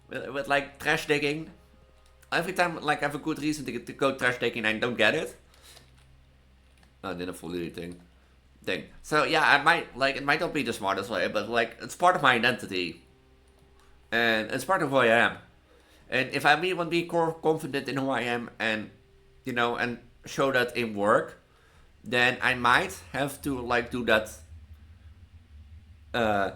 with like trash digging. Every time like I have a good reason to go trash digging and I don't get it. I didn't fully thing. So yeah, I might like it might not be the smartest way, but like it's part of my identity and it's part of who I am. And if I really want to be confident in who I am and and show that in work, then I might have to like do that. Uh,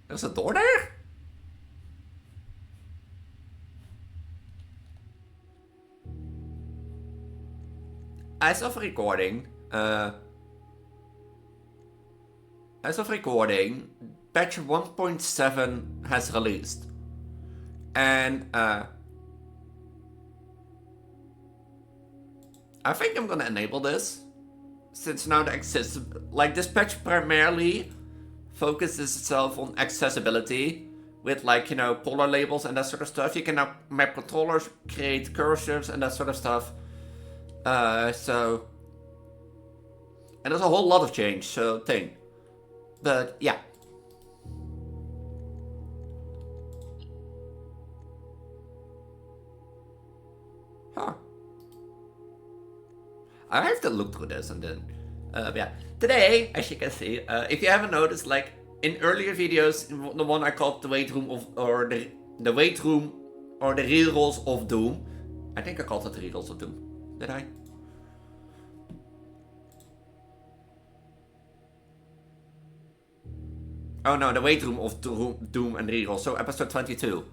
there's a door there. As of recording, patch 1.7 has released, and I think I'm gonna enable this since now the this patch primarily focuses itself on accessibility with like color labels and that sort of stuff. You can now map controllers, create cursors and that sort of stuff. So and there's a whole lot of change. So but yeah. Huh. I have to look through this and then, yeah. Today, as you can see, if you haven't noticed, like in earlier videos, the one I called the weight room or the weight room or the rerolls of Doom. I think I called it the rerolls of Doom. Did I? Oh no, the weight room of Doom and rerolls. So episode 22.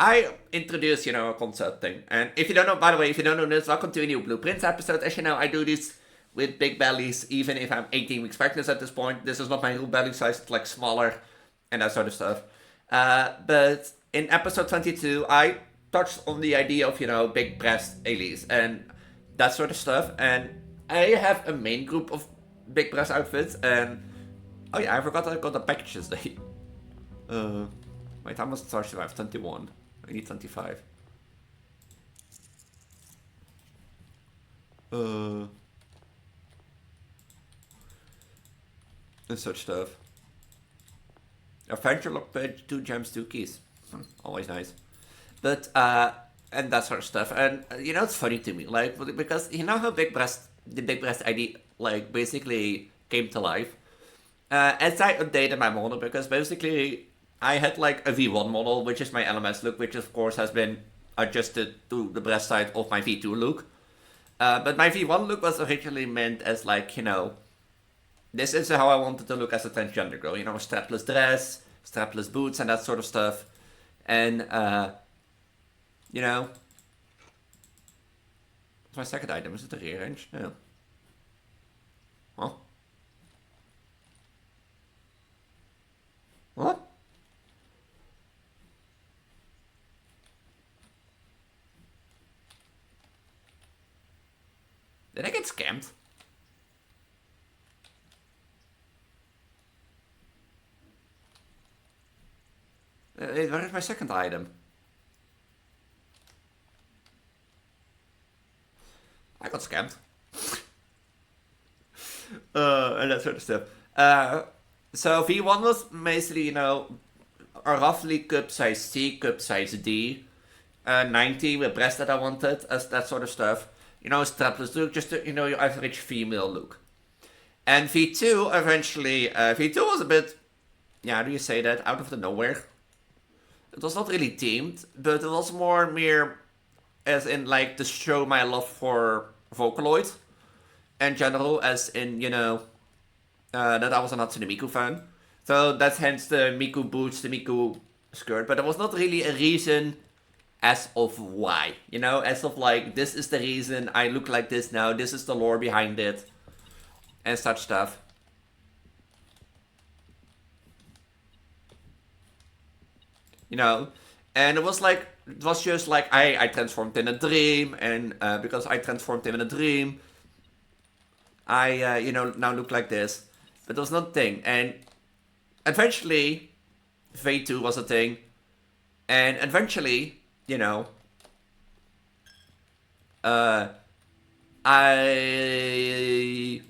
I introduced, a concept thing. And if you don't know, by the way, if you don't know this, welcome to a new Blueprints episode. As you know, I do this with big bellies, even if I'm 18 weeks pregnant at this point. This is not my real belly size, it's like smaller and that sort of stuff. But in episode 22, I touched on the idea of, big breast Elise and that sort of stuff. And I have a main group of big breast outfits. And oh yeah, I forgot that I got the packages day. Wait, how much stars do I have? 21. I need 25. And such stuff. Adventure lock page, 2 gems, 2 keys. Always nice. But, and that sort of stuff. And, it's funny to me, like, because you know how the big breast ID, like, basically came to life? As I updated my model, because basically I had like a V1 model, which is my LMS look, which of course has been adjusted to the breast side of my V2 look. But my V1 look was originally meant as like, this is how I wanted to look as a transgender girl. Strapless dress, strapless boots, and that sort of stuff. And, what's my second item? Is it the rear range? No. Huh? What? Did I get scammed? Where is my second item? I got scammed. And that sort of stuff. So V1 was basically, a roughly cup size C, cup size D. 90 with breast that I wanted, as that sort of stuff. Strapless look, just your average female look. And V2 eventually, V2 was a bit, how do you say that, out of the nowhere. It was not really themed, but it was mere as in like to show my love for Vocaloid in general, as in, that I was a Hatsune Miku fan. So that's hence the Miku boots, the Miku skirt, but there was not really a reason as of why, as of like, this is the reason I look like this now, this is the lore behind it, and such stuff. And it was just like I transformed in a dream, and because I transformed in a dream, I, now look like this. But it was not a thing, and eventually, V2 was a thing, and eventually, I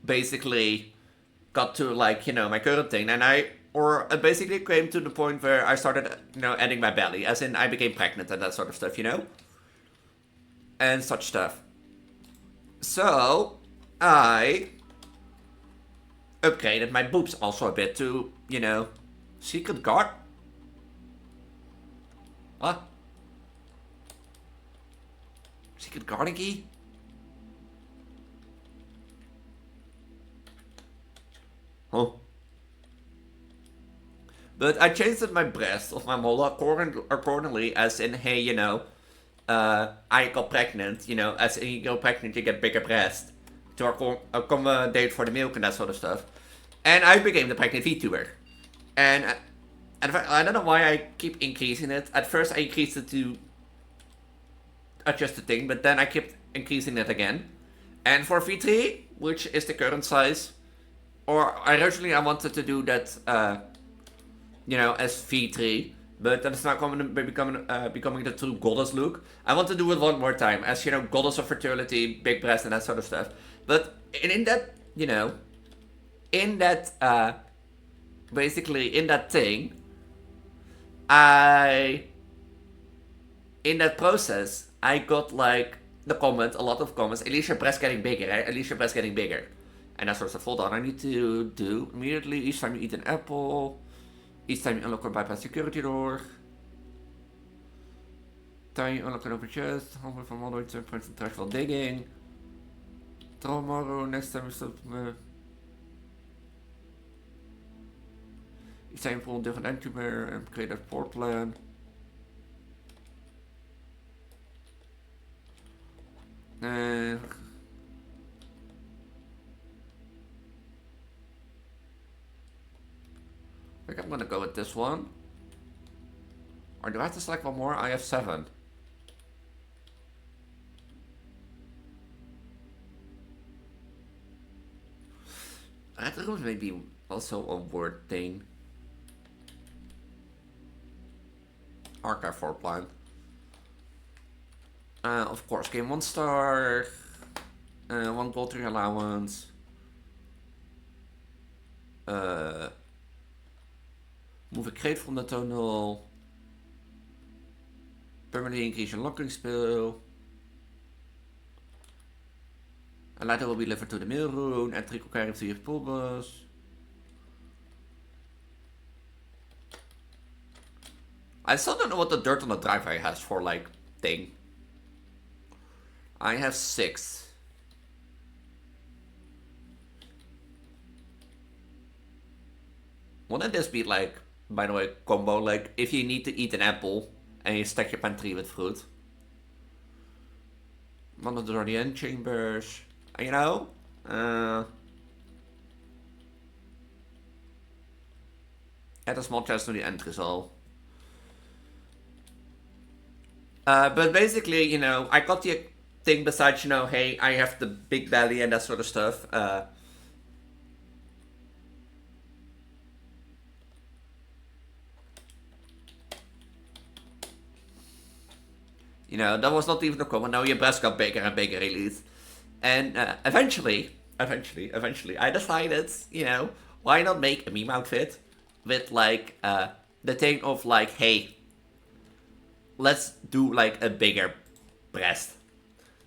basically got to like, my current thing, and it basically came to the point where I started, adding my belly, as in I became pregnant and that sort of stuff, and such stuff. So I upgraded my boobs also a bit to, secret guard. What? Secret guarding key? Huh? But I changed my breast of my mora accordingly, as in, hey, I got pregnant, as in you go pregnant, you get bigger breast to accommodate for the milk and that sort of stuff. And I became the pregnant Vtuber. And I don't know why I keep increasing it. At first I increased it to adjust the thing, but then I kept increasing it again. And for V3, which is the current size, or originally I wanted to do that, as V3, but then it's not becoming the true goddess look. I want to do it one more time, as, goddess of fertility, big breast, and that sort of stuff. But in that, basically in that thing, in that process, I got like a lot of comments, Elise, your breast getting bigger, right? Elise, your breast getting bigger. And that sort of stuff. Hold on, I need to do immediately, each time you eat an apple, each time you unlock or bypass security door, time you unlock an open chest, home from all the way to points and trash while digging, tomorrow, next time you stop, each time you pull a different Vtuber and create a port plan. I think I'm gonna go with this one. Or do I have to select one more? I have 7. Red rooms may be also a word thing. Archive for plan. Of course, game 1 star. 1 gold 3 allowance. Move a crate from the tunnel. Permanently increase your locking spell. A letter will be delivered to the mail room. And 3 carry to your pool bus. I still don't know what the dirt on the driveway has for, like, thing. I have 6. Wouldn't this be like, by the way, combo, like, if you need to eat an apple and you stack your pantry with fruit? One of the end chambers, Add a small chest to the end result. But basically, I got the thing besides, hey, I have the big belly and that sort of stuff. That was not even a comment. Now your breast got bigger and bigger, Elise. And eventually, I decided, why not make a meme outfit with, like, the thing of, like, hey, let's do, like, a bigger breast.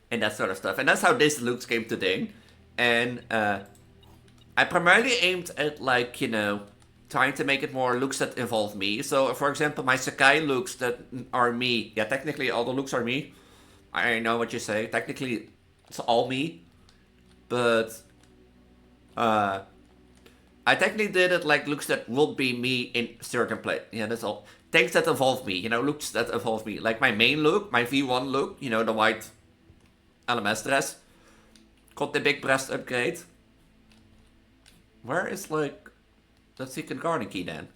And that sort of stuff. And that's how this looks came to thing. And I primarily aimed at, like, trying to make it more looks that involve me. So, for example, my Sakai looks that are me. Yeah, technically all the looks are me. I know what you say. Technically, it's all me. But I technically did it like looks that would be me in certain place. Yeah, that's all. Things that involve me, looks that involve me. Like my main look, my V1 look, the white LMS dress. Got the big breast upgrade. Where is, like, the secret garden key then?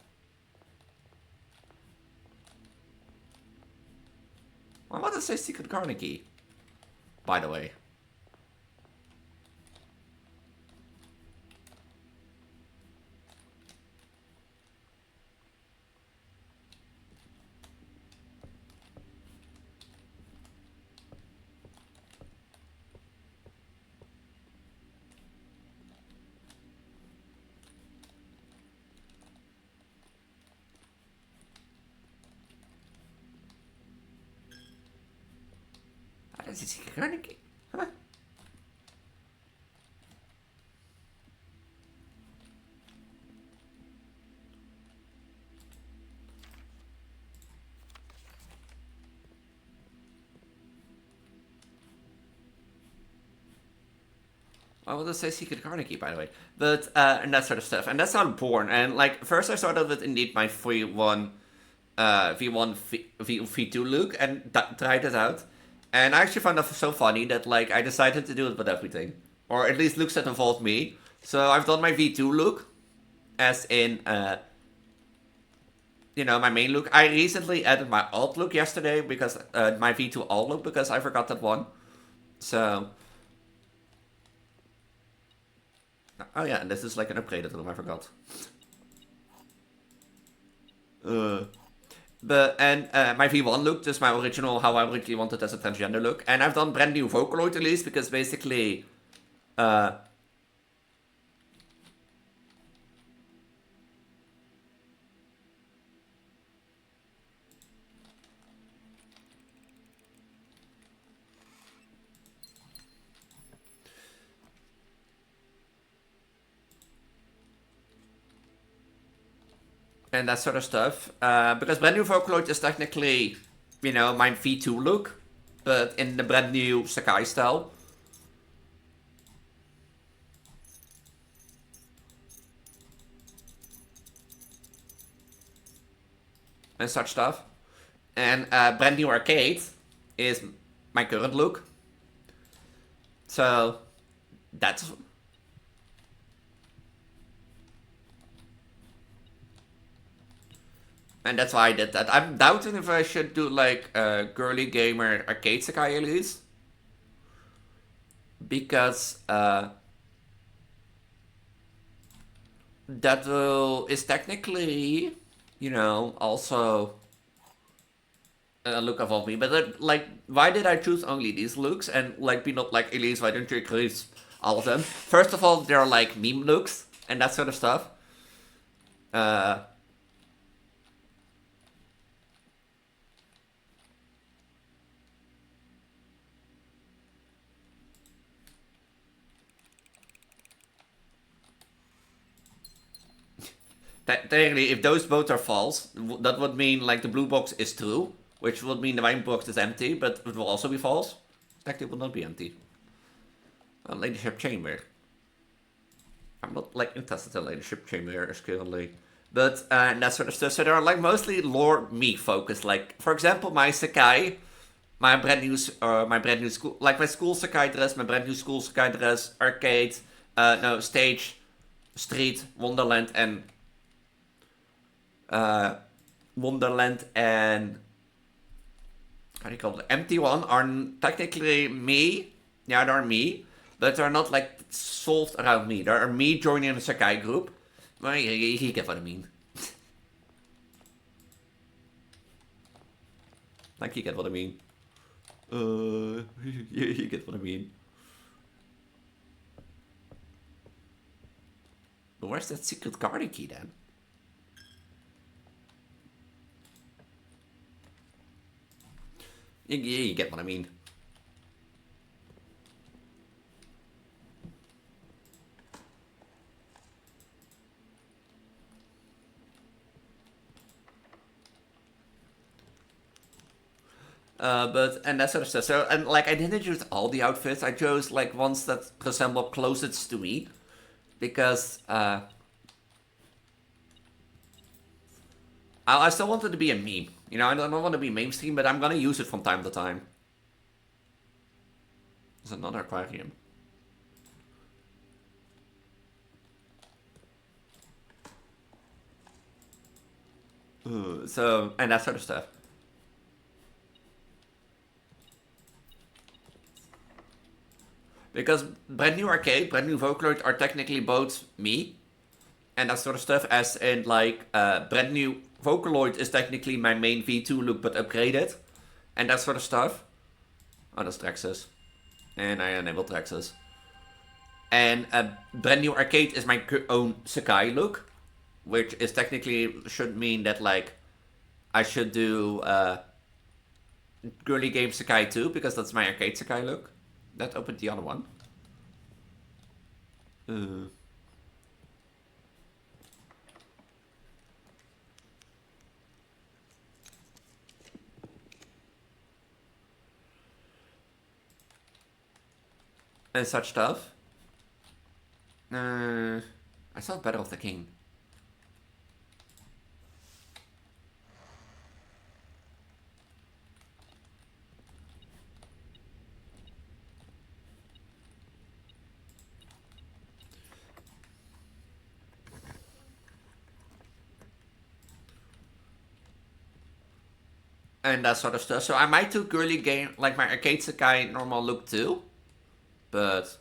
Why would it say secret garden key? By the way. is a secret garden key? Huh? Well, will just say secret garden key, by the way. But, and that sort of stuff. And that's how I'm born. And, like, first I started with indeed my V1 V2 look and tried it out. And I actually found that so funny that, like, I decided to do it with everything. Or at least looks that involved me. So I've done my V2 look. As in, my main look. I recently added my alt look yesterday because, my V2 alt look because I forgot that one. So... Oh yeah, and this is like an upgraded room, I forgot. My V1 look, just my original, how I originally wanted as a transgender look. And I've done brand new Vocaloid Elise because basically, and that sort of stuff. Because brand new Vocaloid is technically, my V2 look, but in the brand new Sakai style. And such stuff. And brand new Arcade is my current look. So, that's... And that's why I did that. I'm doubting if I should do like a girly gamer arcade Sakai Elise. Because that is technically, also a look of me. But why did I choose only these looks and be not like Elise? Why don't you increase all of them? First of all, they're like meme looks and that sort of stuff. Technically, if those both are false, that would mean like the blue box is true, which would mean the white box is empty, but it will also be false. Technically, it will not be empty. Leadership chamber. I'm not like interested in leadership chamber currently, but that sort of stuff. So there are like mostly lore me focused. Like for example, my Sakai, my brand new school, like my school Sakai dress, my brand new school Sakai dress, arcade, stage, street, Wonderland, and how do you call it? Empty one are technically me. Yeah, they're me, but they're not like solved around me. They're me joining a Sakai group. Well, you get what I mean. Like you get what I mean. You get what I mean. But where's that secret garden key then? You get what I mean. And that sort of stuff. So, and like, I didn't choose all the outfits. I chose like ones that resemble closest to me, because I still wanted to be a meme. I don't want to be mainstream, but I'm gonna use it from time to time. There's another aquarium. So, and that sort of stuff. Because brand new arcade, brand new Vocaloid are technically both me, and that sort of stuff, as in like brand new Vocaloid is technically my main V2 look but upgraded, and that sort of stuff. Oh, that's Traxxas. And I enabled Traxxas. And brand new arcade is my own Sakai look, which is technically should mean that like I should do girly game Sakai too, because that's my arcade Sakai look. That opened the other one. And such stuff. I saw Battle of the King. And that sort of stuff. So I might do girly game, like my arcade Sakai normal look too. But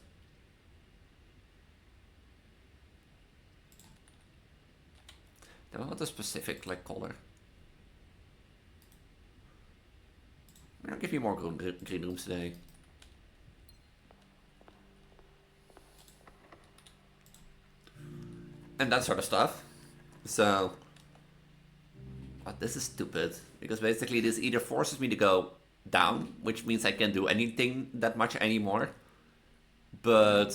I don't want a specific like color. I'll give you more green rooms today. And that sort of stuff. So, but this is stupid, because basically this either forces me to go down, which means I can't do anything that much anymore, but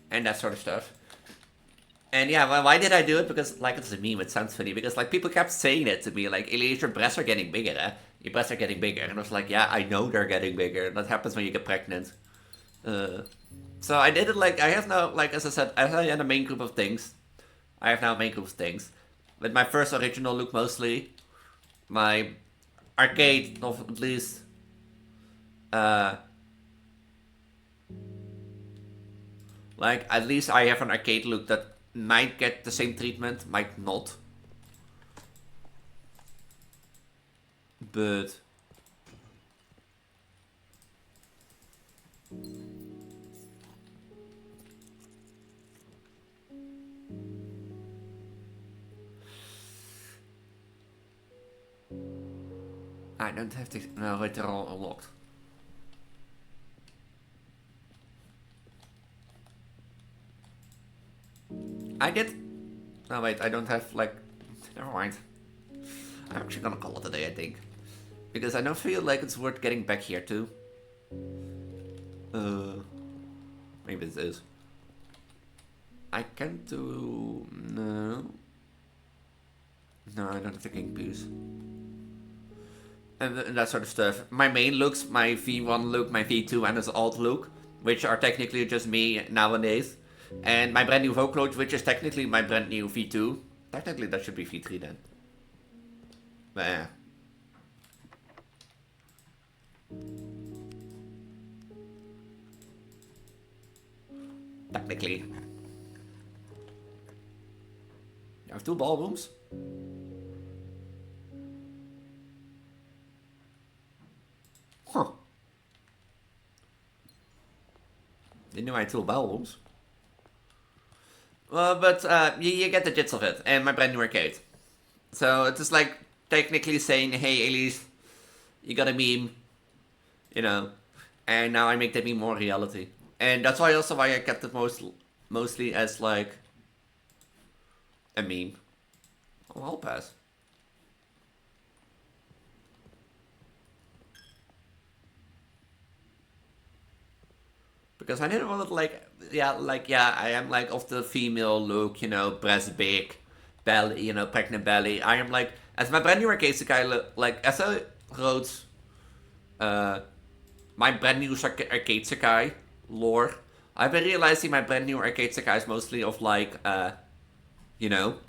and that sort of stuff. And yeah, why did I do it? Because, like, it's a meme, it sounds funny, because, like, people kept saying it to me, like, Elise, your breasts are getting bigger, eh? Your breasts are getting bigger. And I was like, yeah, I know they're getting bigger. That happens when you get pregnant. So I did it, like, I have now, like, as I said, I had a main group of things. I have now a main group of things. With my first original look, mostly. My arcade, of at least, like, at least I have an arcade look that might get the same treatment, might not. But I don't have to. No, wait, they're all unlocked. I did. No, wait, I don't have, like. Never mind. I'm actually gonna call it a day, I think. Because I don't feel like it's worth getting back here, too. Maybe this is. I can't do. No. No, I don't have the king piece. And that sort of stuff. My main looks, my V1 look, my V2 and his alt look, which are technically just me nowadays. And my brand new Vocaloid, which is technically my brand new V2. Technically that should be V3 then. But yeah. Technically. You have 2 ballrooms? Huh. Didn't know I had 2 ballrooms. But you get the gist of it, and my brand new arcade. So it's just like technically saying, hey Elise, you got a meme, you know, and now I make that meme more reality. And that's why I kept it mostly as like a meme. Oh, I'll pass. Because I didn't want to like, I am like of the female look, you know, breast big, belly, you know, pregnant belly. I am like, as my brand new arcade Sakai look, like, as I wrote, my brand new arcade Sakai lore, I've been realizing my brand new arcade Sakai is mostly of like, you know,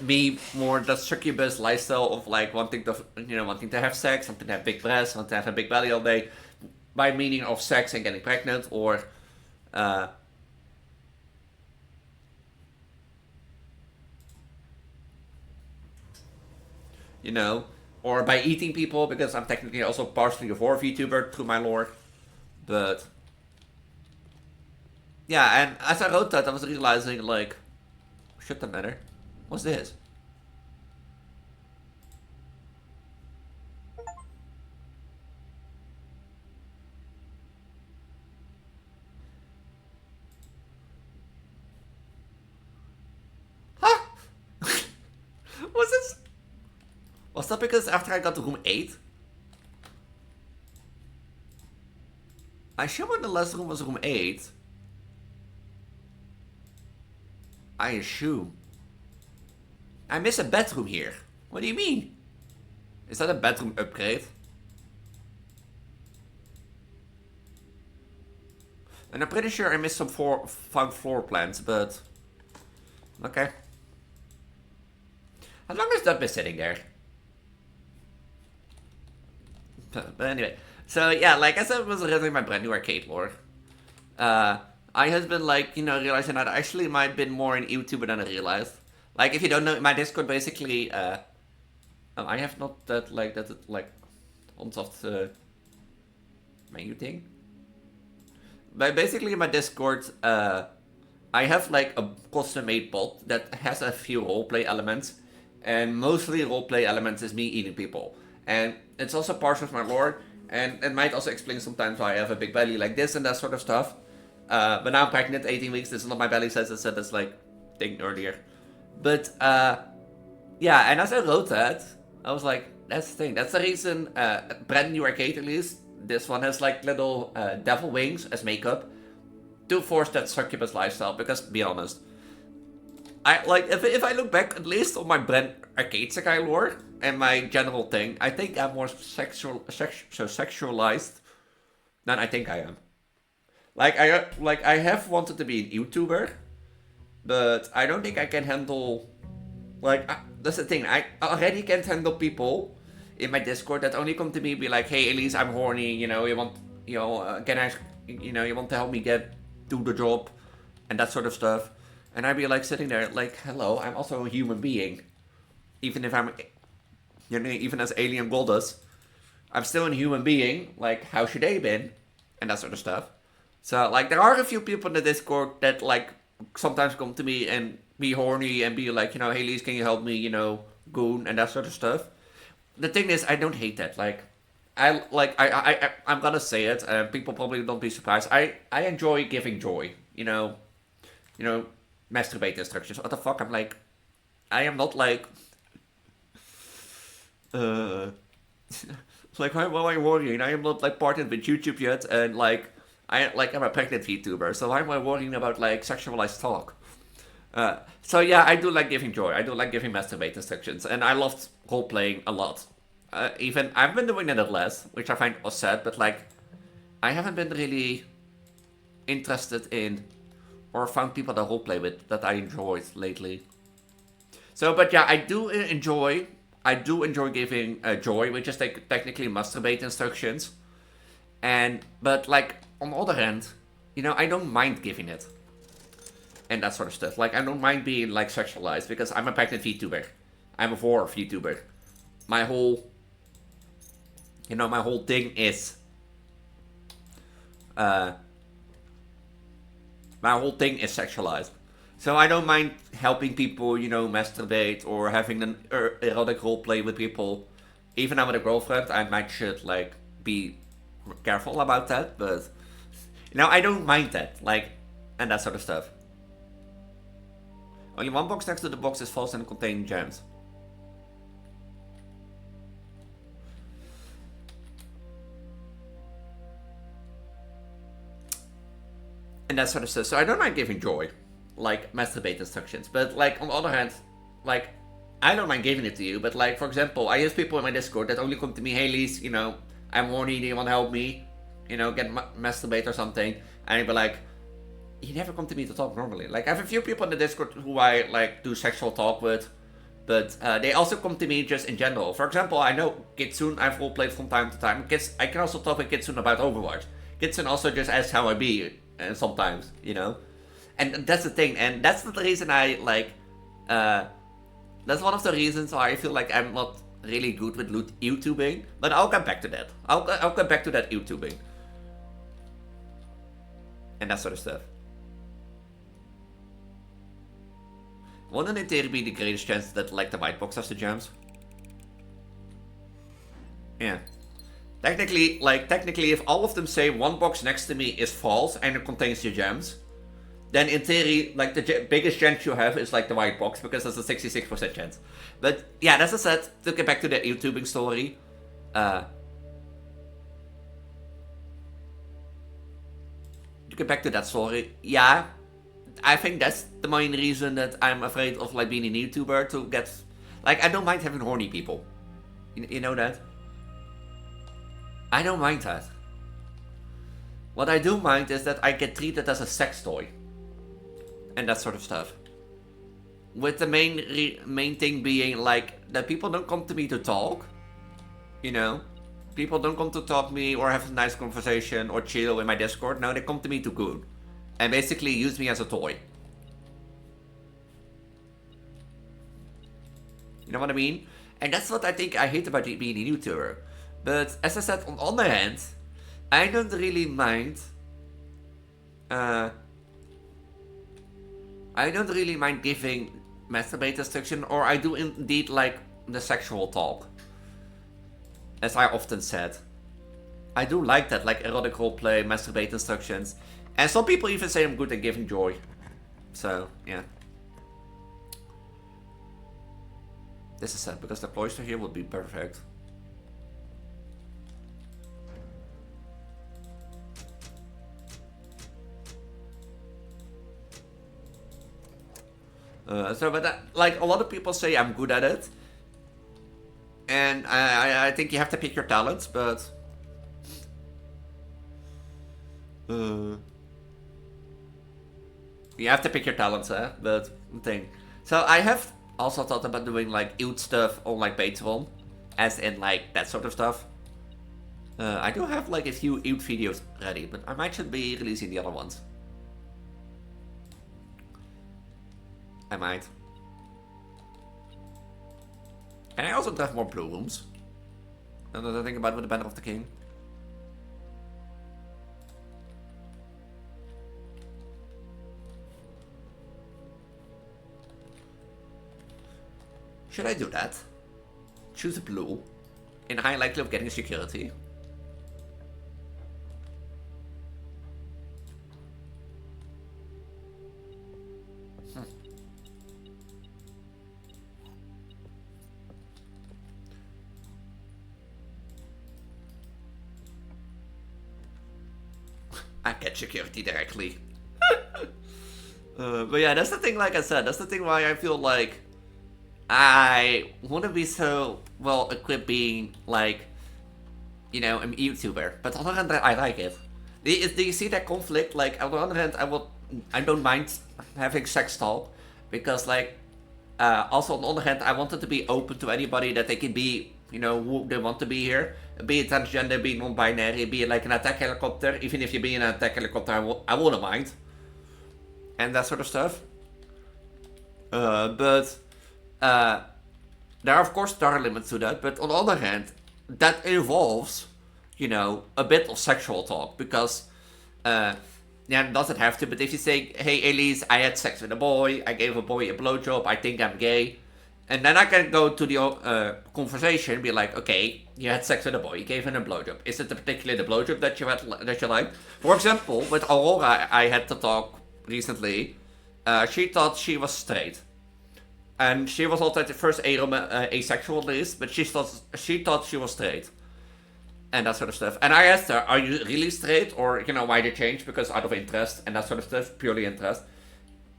me more the succubus lifestyle of like wanting to have sex, wanting to have big breasts, wanting to have a big belly all day, by meaning of sex and getting pregnant, or you know, or by eating people, because I'm technically also partially a Vtuber through my lore. But yeah, and as I wrote that, I was realizing like, shit, that matter. What's this? Was that because after I got to room 8? I assume the last room was room 8. I assume. I miss a bedroom here. What do you mean? Is that a bedroom upgrade? And I'm pretty sure I missed some found floor plans, but... Okay. How long has that been sitting there? But anyway. So yeah, like I said, it was originally my brand new arcade lore. I have been like, you know, realizing that I actually might have been more in Vtuber than I realized. Like, if you don't know, my Discord basically, I have not that, like, onsoft, menu thing. But basically in my Discord, I have like a custom-made bot that has a few roleplay elements. And mostly roleplay elements is me eating people. And it's also part of my lore. And it might also explain sometimes why I have a big belly like this and that sort of stuff. But now I'm pregnant, 18 weeks, this is not my belly size, I said this like thing earlier. But yeah, and as I wrote that, I was like, that's the thing. That's the reason brand new arcade Elise, this one has like little devil wings as makeup to force that succubus lifestyle. Because to be honest, I like if I look back at least on my brand arcade Sakai lore and my general thing, I think I'm more sexualized than I think I am. Like I have wanted to be an YouTuber, but I don't think I can handle. Like that's the thing. I already can't handle people in my Discord that only come to me and be like, "Hey, Elise, I'm horny. You know, you want, you know, can I, you know, you want to help me do the job, and that sort of stuff." And I'd be like sitting there, like, "Hello, I'm also a human being, even if I'm, you know, even as alien goddess, I'm still a human being. Like, how should they been, and that sort of stuff." So, like, there are a few people in the Discord that, like, sometimes come to me and be horny and be like, you know, "Hey, Elise, can you help me, you know, goon," and that sort of stuff. The thing is, I don't hate that. Like, I'm gonna say it, and people probably don't be surprised. I enjoy giving joy, you know, masturbate instructions. What the fuck? I'm like, I am not like, like, why am I worrying? I am not, like, partnered with YouTube yet, and, like, I'm a pregnant VTuber, so why am I worrying about, like, sexualized talk? So yeah, I do like giving joy. I do like giving masturbate instructions, and I loved role-playing a lot. Even, I've been doing it less, which I find was sad, but, like, I haven't been really interested in, or found people to roleplay with that I enjoyed lately. So, but yeah, I do enjoy giving joy, which is like technically masturbate instructions. But like, on the other hand, you know, I don't mind giving it. And that sort of stuff. Like, I don't mind being, like, sexualized, because I'm a pregnant VTuber. I'm a war VTuber. My whole, you know, my whole thing is, my whole thing is sexualized. So I don't mind helping people, you know, masturbate or having an erotic roleplay with people. Even now with a girlfriend, I might should, like, be careful about that, but, you know, I don't mind that, like, and that sort of stuff. Only one box next to the box is false and contains gems. And that sort of stuff. So I don't mind giving joy, like masturbate instructions. But like, on the other hand, like, I don't mind giving it to you. But like, for example, I have people in my Discord that only come to me, "Hey, Elise, you know, I'm horny. Do you want to help me? You know, get masturbate or something?" And I'd be like, you never come to me to talk normally. Like, I have a few people in the Discord who I, like, do sexual talk with, but they also come to me just in general. For example, I know Kitsune, I've roleplayed from time to time. I can also talk with Kitsune about Overwatch. Kitsune also just asks how I be, and sometimes, you know? And that's the thing, and that's the reason I, like, that's one of the reasons why I feel like I'm not really good with YouTubing, but I'll come back to that. I'll come back to that YouTubing. And that sort of stuff. Wouldn't it there be the greatest chance that, like, the white box has the gems? Yeah. Technically, if all of them say one box next to me is false and it contains the gems, then in theory, like the biggest chance you have is like the white box because there's a 66% chance. But yeah, as I said, to get back to the YouTubing story, to get back to that story, yeah, I think that's the main reason that I'm afraid of like being a YouTuber, to get, like, I don't mind having horny people. You know that? I don't mind that. What I do mind is that I get treated as a sex toy. And that sort of stuff. With the main thing being like that people don't come to me to talk. You know? People don't come to talk to me or have a nice conversation or chill in my Discord. No, they come to me to goon. And basically use me as a toy. You know what I mean? And that's what I think I hate about being a YouTuber. But as I said, on the other hand, I don't really mind. I don't really mind giving masturbate instruction, or I do indeed like the sexual talk. As I often said. I do like that, like erotic roleplay, masturbate instructions. And some people even say I'm good at giving joy. So, yeah. This is sad, because the cloister here would be perfect. But like, a lot of people say I'm good at it. And I think you have to pick your talents, but... You have to pick your talents, but thing. So I have also thought about doing like Eut stuff on like Patreon. As in like that sort of stuff. I do have like a few Eut videos ready, but I might should be releasing the other ones. I might. And I also have more blue rooms. Another thing about with the Banner of the King. Should I do that? Choose a blue. In high likelihood of getting security. I get security directly. But yeah, that's the thing, like I said, that's the thing why I feel like I wouldn't be so well equipped being like, you know, an YouTuber. But on the other hand, I like it. Do you see that conflict? Like, on the other hand, I don't mind having sex talk. Because like, also on the other hand, I wanted to be open to anybody, that they can be, you know, who they want to be here. Be it transgender, be it non-binary, be it like an attack helicopter. Even if you be an attack helicopter, I wouldn't mind. And that sort of stuff. But there are of course limits to that. But on the other hand, that involves, you know, a bit of sexual talk. Because, yeah, it doesn't have to. But if you say, hey Elise, I had sex with a boy. I gave a boy a blowjob. I think I'm gay. And then I can go to the conversation and be like, okay, you had sex with a boy, you gave him a blowjob. Is it particularly the blowjob that you liked? For example, with Aurora, I had to talk recently. She thought she was straight. And she was also at the first asexual at least, but she thought she was straight. And that sort of stuff. And I asked her, are you really straight? Or, you know, why did you change? Because out of interest and that sort of stuff, purely interest.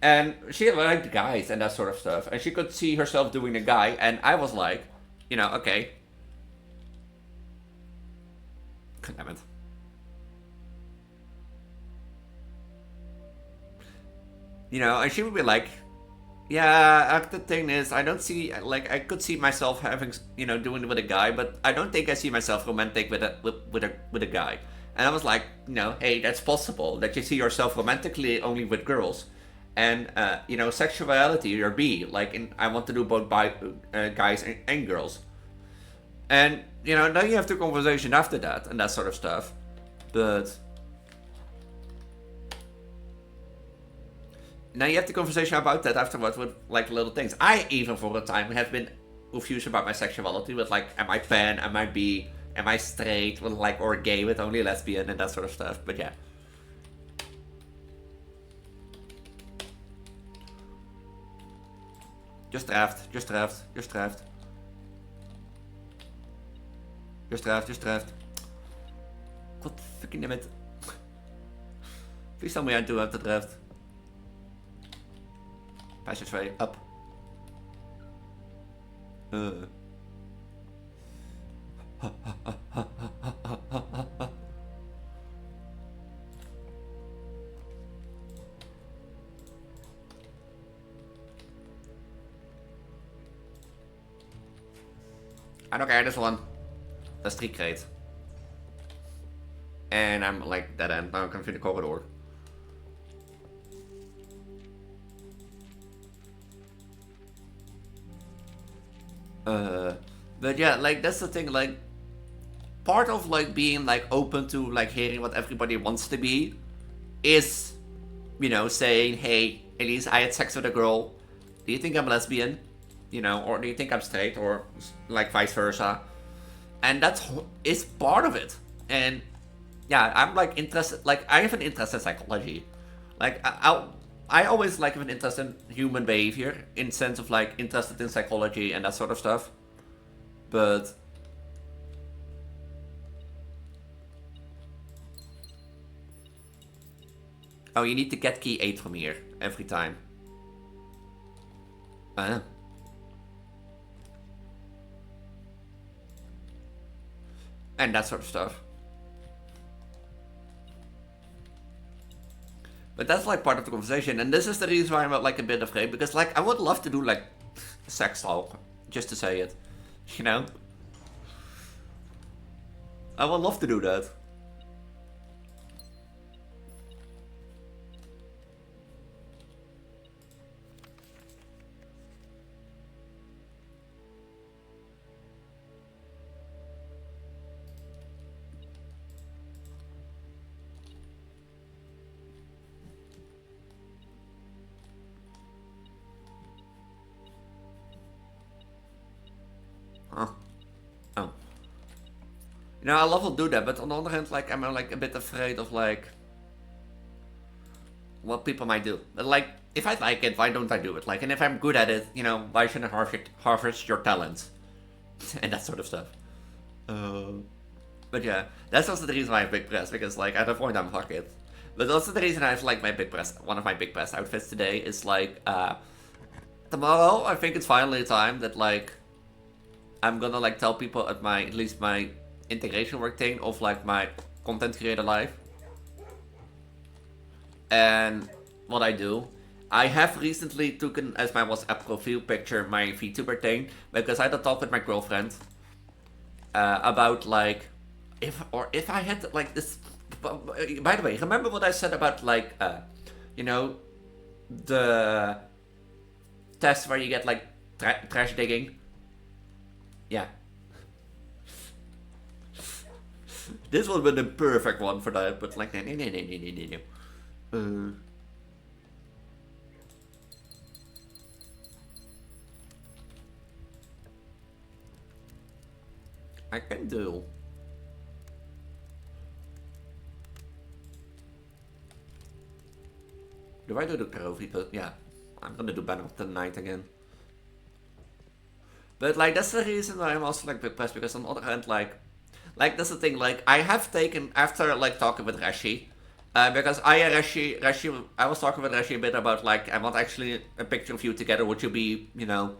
And she liked guys and that sort of stuff. And she could see herself doing a guy. And I was like, you know, okay. Damn it. You know, and she would be like, yeah, the thing is, I don't see, like, I could see myself having, you know, doing it with a guy. But I don't think I see myself romantic with a guy. And I was like, you know, hey, that's possible. That you see yourself romantically only with girls. And, you know, sexuality, you're bi. Like, I want to do both guys and girls. And, you know, then you have the conversation after that and that sort of stuff. But now you have the conversation about that afterwards with, like, little things. I, even for a time, have been confused about my sexuality with, like, am I pan, am I bi, am I straight, with, like, or gay with only lesbian and that sort of stuff. But yeah. Just draft. Just draft. Just draft. Just draft. Just draft. God fucking damn it. Please tell me I do have to draft. Passageway up. I don't care, this one. That's 3 crates. And I'm like dead end. Now I can through the corridor. But yeah, like that's the thing, like part of like being like open to like hearing what everybody wants to be is, you know, saying, hey, Elise, I had sex with a girl. Do you think I'm lesbian? You know, or do you think I'm straight, or like vice versa? And is part of it. And yeah, I'm like interested, like I have an interest in psychology. Like I always like have an interest in human behavior, in sense of like interested in psychology and that sort of stuff. But oh, you need to get key 8 from here every time. And that sort of stuff. But that's like part of the conversation, and this is the reason why I'm like a bit afraid, because like I would love to do like sex talk, just to say it, you know? I would love to do that. Oh. You know, I love to do that, but on the other hand, like, I'm like a bit afraid of like what people might do. But like, if I like it, why don't I do it? Like, and if I'm good at it, you know, why shouldn't I harvest your talents? And that sort of stuff. But yeah, that's also the reason why I have big breasts, because like at a point I'm fuck it. But also the reason I have like my big breast, one of my big breast outfits today is like, tomorrow I think it's finally time that like I'm gonna like tell people at least my integration work thing of like my content creator life. And what I do, I have recently taken as my WhatsApp profile picture my Vtuber thing, because I had a talk with my girlfriend about like if I had like this. By the way, remember what I said about like you know, the test where you get like trash digging? Yeah. This would have been the perfect one for that, but like, no. I can do. Do I do the trophy? But yeah, I'm gonna do Banner of the Night again. But like, that's the reason why I'm also like big pressed, because on the other hand, like that's the thing, like I have taken, after like talking with Rashi, because I was talking with Rashi a bit about like, I want actually a picture of you together. Would you be, you know,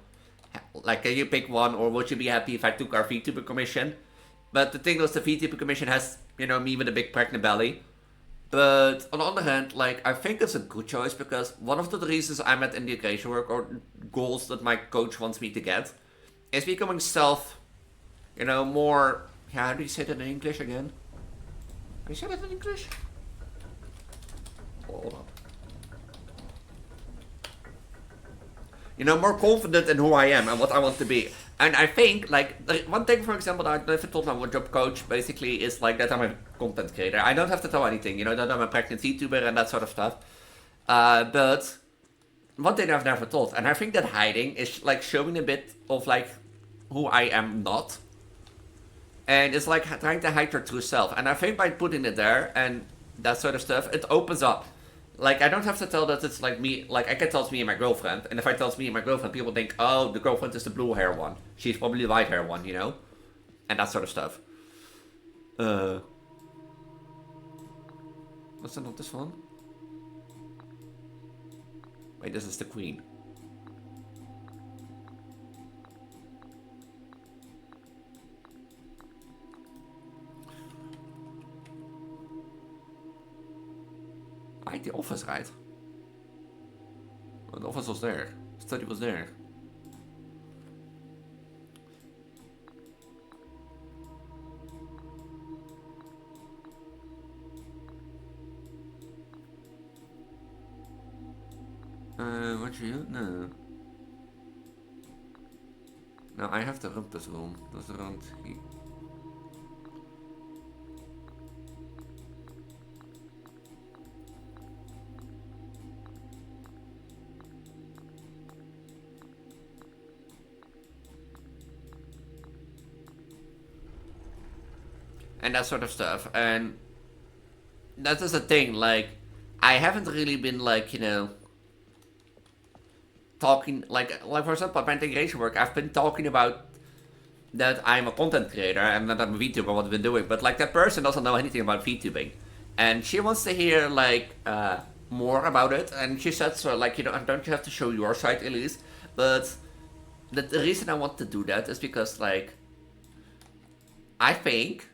like, can you pick one, or would you be happy if I took our Vtuber commission? But the thing was, the Vtuber commission has, you know, me with a big pregnant belly. But on the other hand, like, I think it's a good choice, because one of the reasons I'm at integration work, or goals that my coach wants me to get, is becoming you know, more, yeah, how do you say that in English again? How do you say that in English? Hold on. You know, more confident in who I am and what I want to be. And I think, like, one thing, for example, that I never told my job coach, basically, is, like, that I'm a content creator. I don't have to tell anything, you know, that I'm a pregnant Vtuber and that sort of stuff. But one thing I've never told, and I think that hiding is, like, showing a bit of, like, who I am not. And it's, like, trying to hide your true self. And I think by putting it there and that sort of stuff, it opens up. Like, I don't have to tell that it's like me. Like, I can tell it's me and my girlfriend. And if I tell it's me and my girlfriend, people think, oh, the girlfriend is the blue hair one. She's probably the white hair one, you know? And that sort of stuff. Was that not this one? Wait, this is the queen. I had the office right. Oh, the office was there. Study was there. What you? No. No, I have the rumpus room. That's around here. And that sort of stuff. And that is the thing, like, I haven't really been, like, you know, talking, like for example, at my integration work, I've been talking about that I'm a content creator and that I'm a Vtuber, what I've been doing, but, like, that person doesn't know anything about Vtubing. And she wants to hear, like, more about it, and she said, so, like, you know, don't you have to show your side, Elise? But the reason I want to do that is because, like, I think,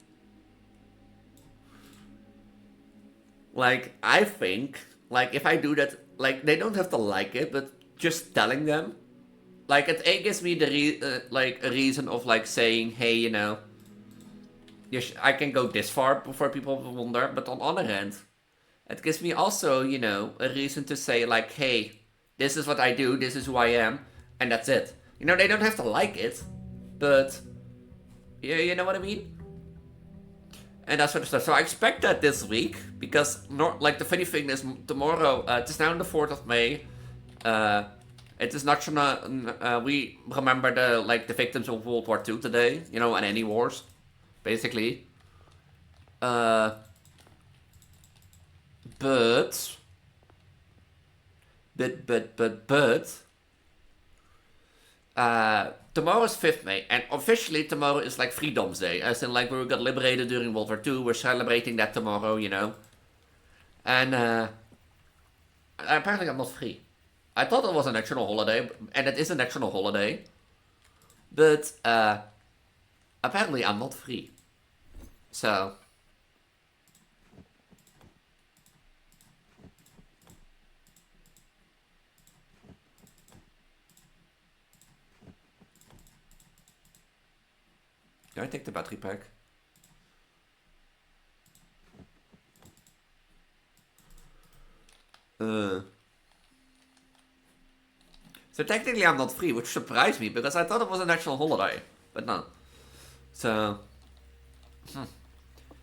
like, if I do that, like, they don't have to like it, but just telling them, like, it gives me the like, a reason of, like, saying, hey, you know, I can go this far before people wonder, but on the other hand, it gives me also, you know, a reason to say, like, hey, this is what I do, this is who I am, and that's it. You know, they don't have to like it, but, you know what I mean? And that sort of stuff. So I expect that this week, because, like, the funny thing is, tomorrow, it is now the 4th of May, it is national, we remember the victims of World War II today, you know, and any wars, basically. But tomorrow is 5th May, and officially tomorrow is, like, Freedom's Day, as in, like, we got liberated during World War II, we're celebrating that tomorrow, you know. And, apparently I'm not free. I thought it was a national holiday, and it is a national holiday, but, apparently I'm not free. So... Can I take the battery pack? So technically I'm not free, which surprised me, because I thought it was a national holiday. But no. So...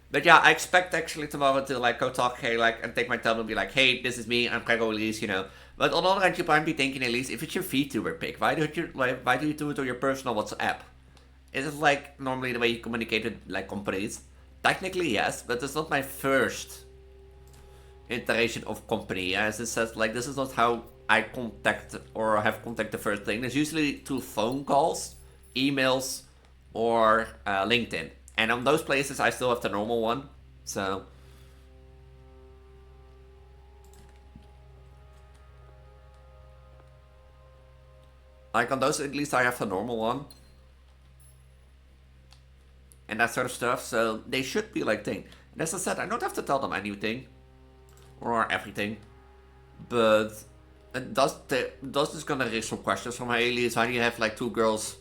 But yeah, I expect actually tomorrow to, like, go talk, hey, like, and take my time and be like, hey, this is me, I'm Preggo, Elise, you know. But on the other hand, you might be thinking, Elise, if it's your Vtuber pic, why do you do it on your personal WhatsApp? Is it, like, normally the way you communicate with, like, companies? Technically, yes, but it's not my first iteration of company. As it says, like, this is not how I contact or have contact the first thing. There's usually through phone calls, emails, or LinkedIn. And on those places, I still have the normal one. So... Like, on those, at least I have the normal one. And that sort of stuff, so they should be, like, thing. And as I said, I don't have to tell them anything. Or everything. But... Does this gonna raise some questions from Elise? Why do you have, like, two girls...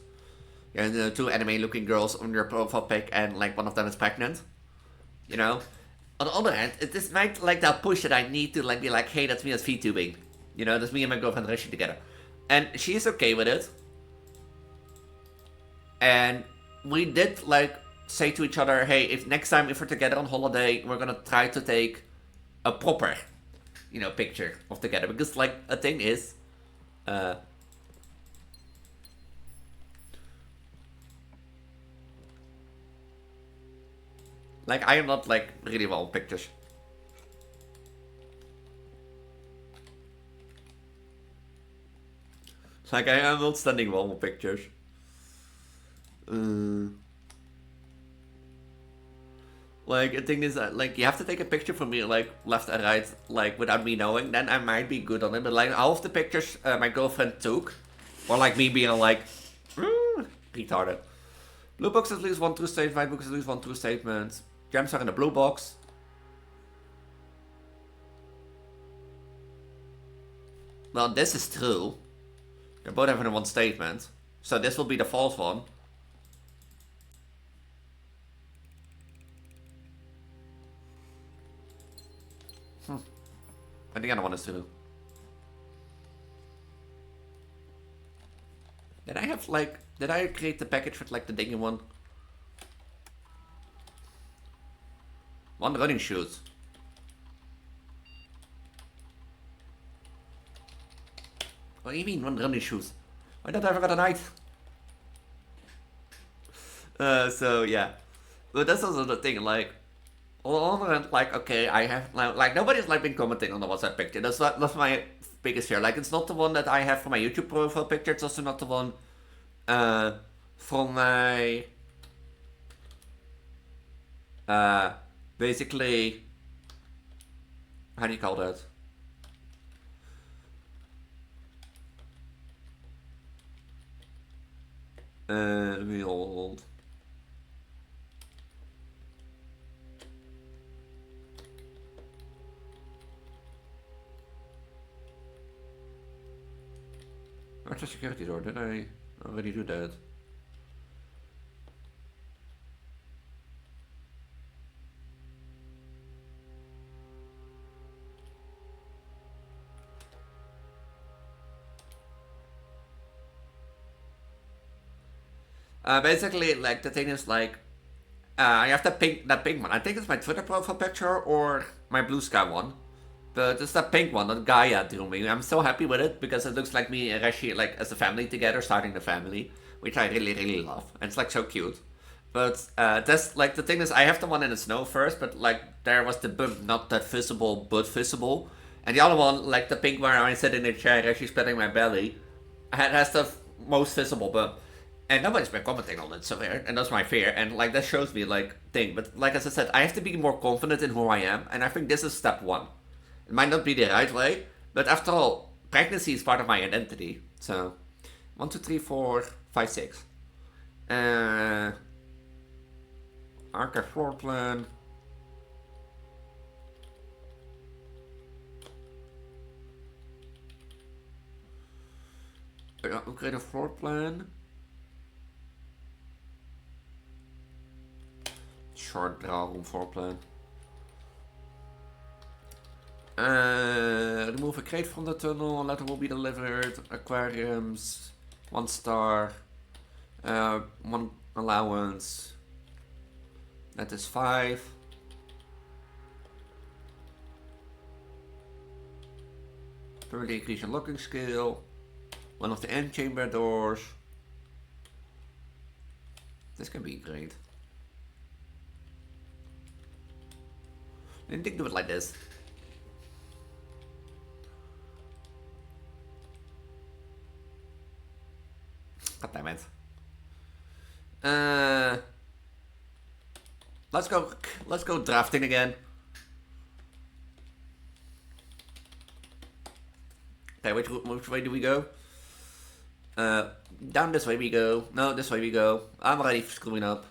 And two anime-looking girls on your profile pic, and, like, one of them is pregnant? You know? On the other hand, this might, like, that push that I need to, like, be like, hey, that's me as VTubing. You know, that's me and my girlfriend racing together. And she's okay with it. And we did, like, say to each other, hey, if next time if we're together on holiday, we're gonna try to take a proper, you know, picture of together. Because, like, a thing is, like, I am not, like, really well in pictures. Like, I am not standing well with pictures. Like, the thing is that, like, you have to take a picture from me, like, left and right, like, without me knowing, then I might be good on it. But, like, half the pictures my girlfriend took, or, like, me being, like, retarded. Blue box at least one true statement, white box at least one true statement. Gems are in the blue box. Well, this is true. They're both having one statement. So this will be the false one. And the other one is true. Did I have, like... Did I create the package with, like, the dingy one? One running shoes. What do you mean, one running shoes? Why don't I forget a night? So, yeah. But that's also the thing, like... On the other hand, like, okay, I have... Like, nobody's, like, been commenting on the WhatsApp picture. That's my biggest fear. Like, it's not the one that I have for my YouTube profile picture. It's also not the one... from my... basically... How do you call that? We hold... Where's the security door? Did I already do that? Basically, like, the thing is, like, I have that pink one. I think it's my Twitter profile picture or my Blue Sky one. But it's that pink one that Gaia drew me. I'm so happy with it because it looks like me and Reshi, like, as a family together, starting the family. Which I really, really love. And it's, like, so cute. But, that's, like, the thing is, I have the one in the snow first, but, like, there was the bump, not that visible, but visible. And the other one, like, the pink where I sit in the chair, Reshi's petting my belly, has the most visible bump. And nobody's been commenting on it, so weird, and that's my fear, and, like, that shows me, like, thing. But, like, as I said, I have to be more confident in who I am, and I think this is step one. It might not be the right way, but after all, pregnancy is part of my identity. So, 1, 2, 3, 4, 5, 6. Archive floor plan. Upgrade a floor plan. Short draw room floor plan. Remove a crate from the tunnel, a letter will be delivered, aquariums, 1 star, 1 allowance, that is 5. Further increase your locking skill, 1 of the end chamber doors. This can be great. Didn't think do it like this. God damn it. Let's go drafting again. Okay, which way do we go? Down this way we go. No, this way we go. I'm already screwing up.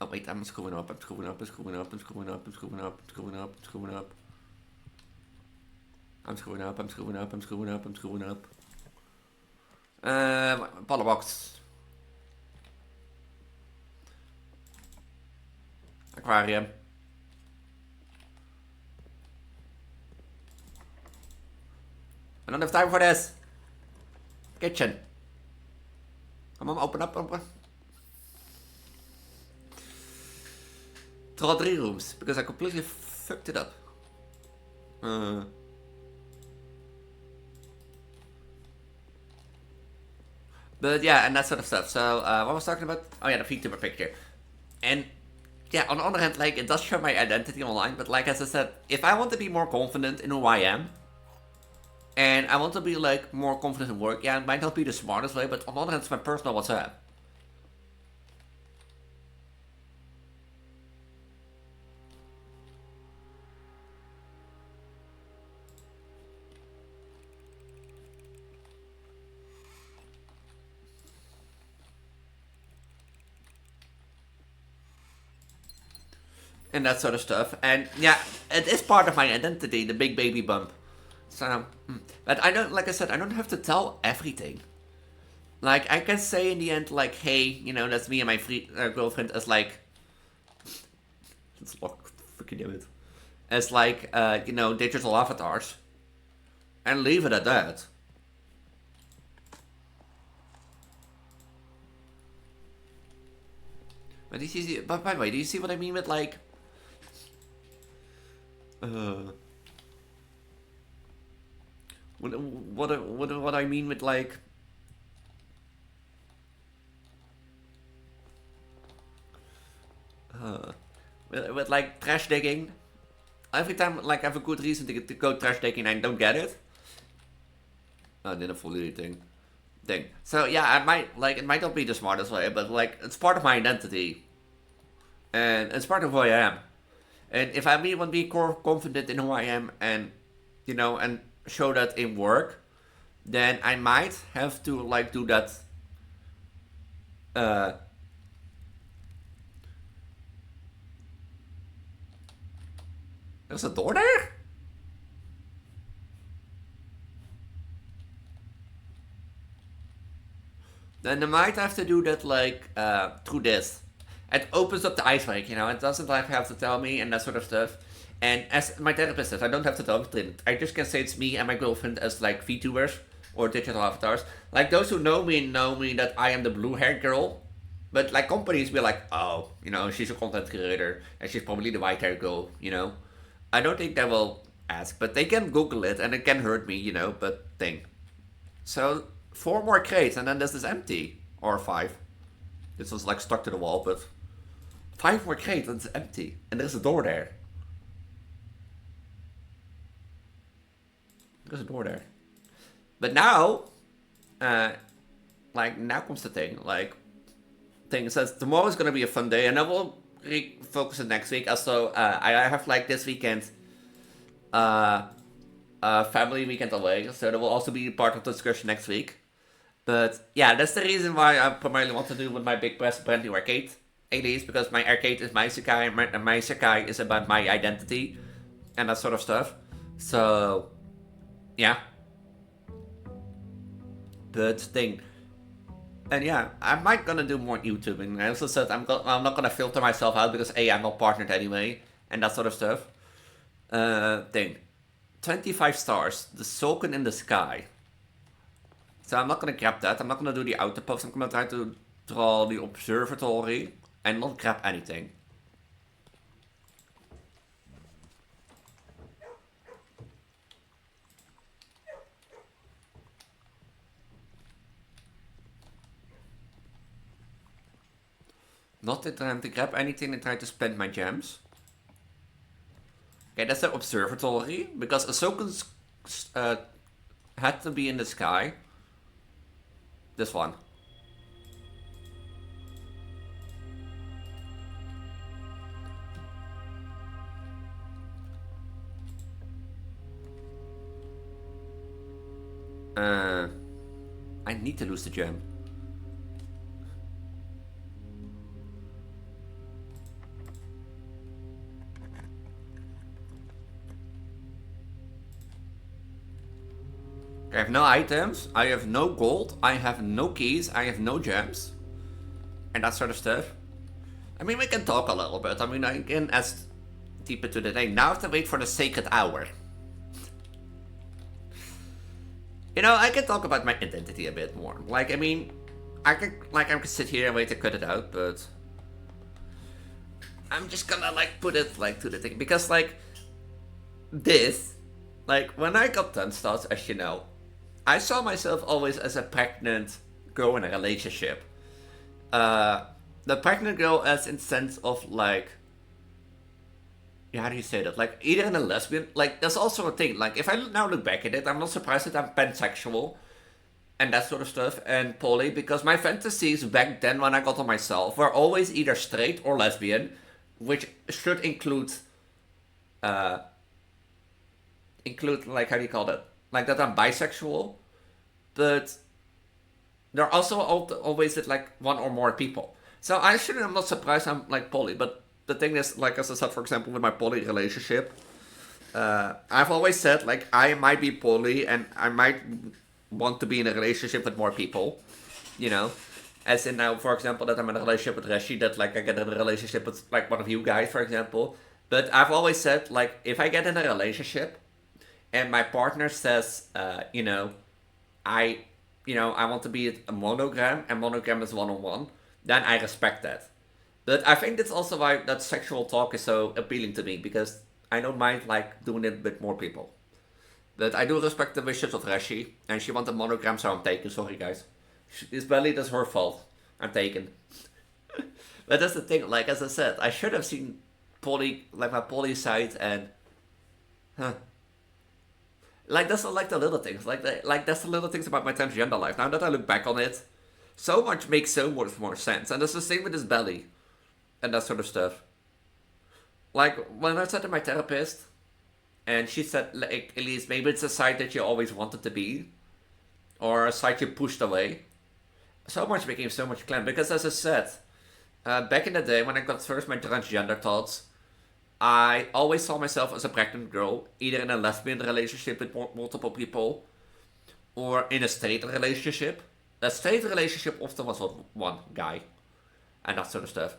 Oh wait, I'm screwing up. I'm screwing up. I'm screwing up. I'm screwing up. I'm screwing up. I'm screwing up. I'm screwing up. I'm screwing up. I'm screwing up. I'm screwing up. I'm screwing up. Bottle box. Aquarium. I don't have time for this. Kitchen. Come on, open up, open. Draw 3 rooms, because I completely fucked it up. But yeah, and that sort of stuff. So, what was I talking about? Oh yeah, the Vtuber picture. And yeah, on the other hand, like, it does show my identity online, but like as I said, if I want to be more confident in who I am, And I want to be like more confident in work. Yeah, it might not be the smartest way, but on the other hand, it's my personal WhatsApp. And that sort of stuff. And yeah, it is part of my identity, the big baby bump. So, but I don't, like I said, I don't have to tell everything. Like, I can say in the end, like, hey, you know, that's me and my girlfriend as like, it's locked, freaking damn it. As like, you know, digital avatars. And leave it at that. But do you see, but by the way, do you see what I mean with like, what I mean with like, with like trash digging? Every time like I have a good reason to go trash digging and I don't get it. I didn't fully thing. So yeah, I might like it might not be the smartest way, but like it's part of my identity, and it's part of who I am. And if I really want to be confident in who I am, and you know, and show that in work, then I might have to like do that. Uh, there's a door there. Then I might have to do that like through this. It opens up the icebreaker, you know. It doesn't like have to tell me and that sort of stuff. And as my therapist says, I don't have to tell it. I just can say it's me and my girlfriend as like VTubers or digital avatars. Like those who know me that I am the blue-haired girl. But like companies be like, oh, you know, she's a content creator and she's probably the white-haired girl, you know. I don't think they will ask, but they can Google it and it can hurt me, you know. But thing. So 4 more crates and then this is empty, or 5. This was like stuck to the wall, but 5 more crates and it's empty, and there's a door there. There's a door there. But now, like now comes the thing. Like, thing says tomorrow's gonna be a fun day, and I will refocus it next week. Also, I have like this weekend, family weekend away, so that will also be part of the discussion next week. But yeah, that's the reason why I primarily want to do with my big breast brand new arcade, Elise, because my arcade is my Isekai, and my Isekai is about my identity and that sort of stuff. So yeah, but thing. And yeah, I might gonna do more YouTubing. I also said I'm not gonna filter myself out because A, I'm not partnered anyway, and that sort of stuff. Thing. 25 stars. The Sullen in the sky. So I'm not gonna grab that. I'm not gonna do the outpost. I'm gonna try to draw the observatory and not grab anything. Not trying to grab anything and try to spend my gems. Okay, that's the observatory, because Ahsoka's had to be in the sky. This one. I need to lose the gem. I have no items, I have no gold, I have no keys, I have no gems. And that sort of stuff. I mean, we can talk a little bit. I mean, I can ask deeper to the thing. Now I have to wait for the sacred hour. You know, I can talk about my identity a bit more. Like, I mean, I can sit here and wait to cut it out, but I'm just gonna like put it like to the thing, because like this, like when I got 10 stars, as you know, I saw myself always as a pregnant girl in a relationship. The pregnant girl as in sense of like yeah, how do you say that? Like, either in a lesbian, like, there's also a thing. Like, if I now look back at it, I'm not surprised that I'm pansexual and that sort of stuff, and poly, because my fantasies back then when I got on myself were always either straight or lesbian, which should uh, include like, how do you call that? Like that I'm bisexual, but there are also always with like one or more people. So I'm not surprised I'm like poly, but the thing is, like as I said, for example, with my poly relationship, I've always said like I might be poly and I might want to be in a relationship with more people, you know. As in now, for example, that I'm in a relationship with Reshi, that like I get in a relationship with like one of you guys, for example. But I've always said like if I get in a relationship and my partner says, I, I want to be a monogram and monogram is one on one, then I respect that. But I think that's also why that sexual talk is so appealing to me because I don't mind like doing it with more people. But I do respect the wishes of Rashi, and she wanted monogram, so I'm taken. Sorry, guys. It's barely that's her fault. I'm taken. But that's the thing. Like as I said, I should have seen poly, like my poly side, and huh. Like that's like the little things. Like that's the little things about my transgender life. Now that I look back on it, so much makes so much more sense. And it's the same with his belly and that sort of stuff. Like when I said to my therapist, and she said, like, Elise, maybe it's a side that you always wanted to be, or a side you pushed away. So much became so much clear because, as I said, back in the day when I got first my transgender thoughts, I always saw myself as a pregnant girl, either in a lesbian relationship with multiple people, or in a straight relationship. A straight relationship often was with one guy, and that sort of stuff.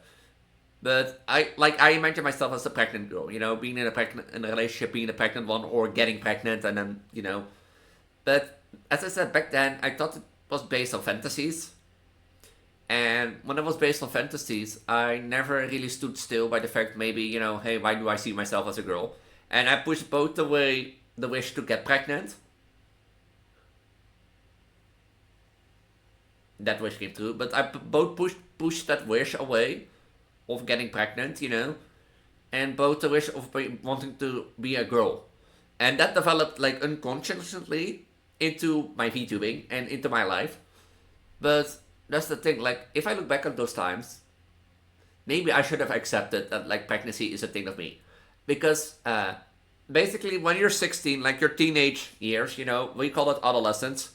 But I imagine myself as a pregnant girl, being in a relationship, being a pregnant one, or getting pregnant, and then. But as I said back then, I thought it was based on fantasies, and when it was based on fantasies, I never really stood still by the fact maybe hey, why do I see myself as a girl? And I pushed both away the wish to get pregnant. That wish came true, but I both pushed that wish away of getting pregnant, and both the wish of wanting to be a girl. And that developed like unconsciously into my VTubing and into my life. But that's the thing, like if I look back at those times, maybe I should have accepted that like pregnancy is a thing of me. Because basically when you're 16, like your teenage years, we call it adolescence.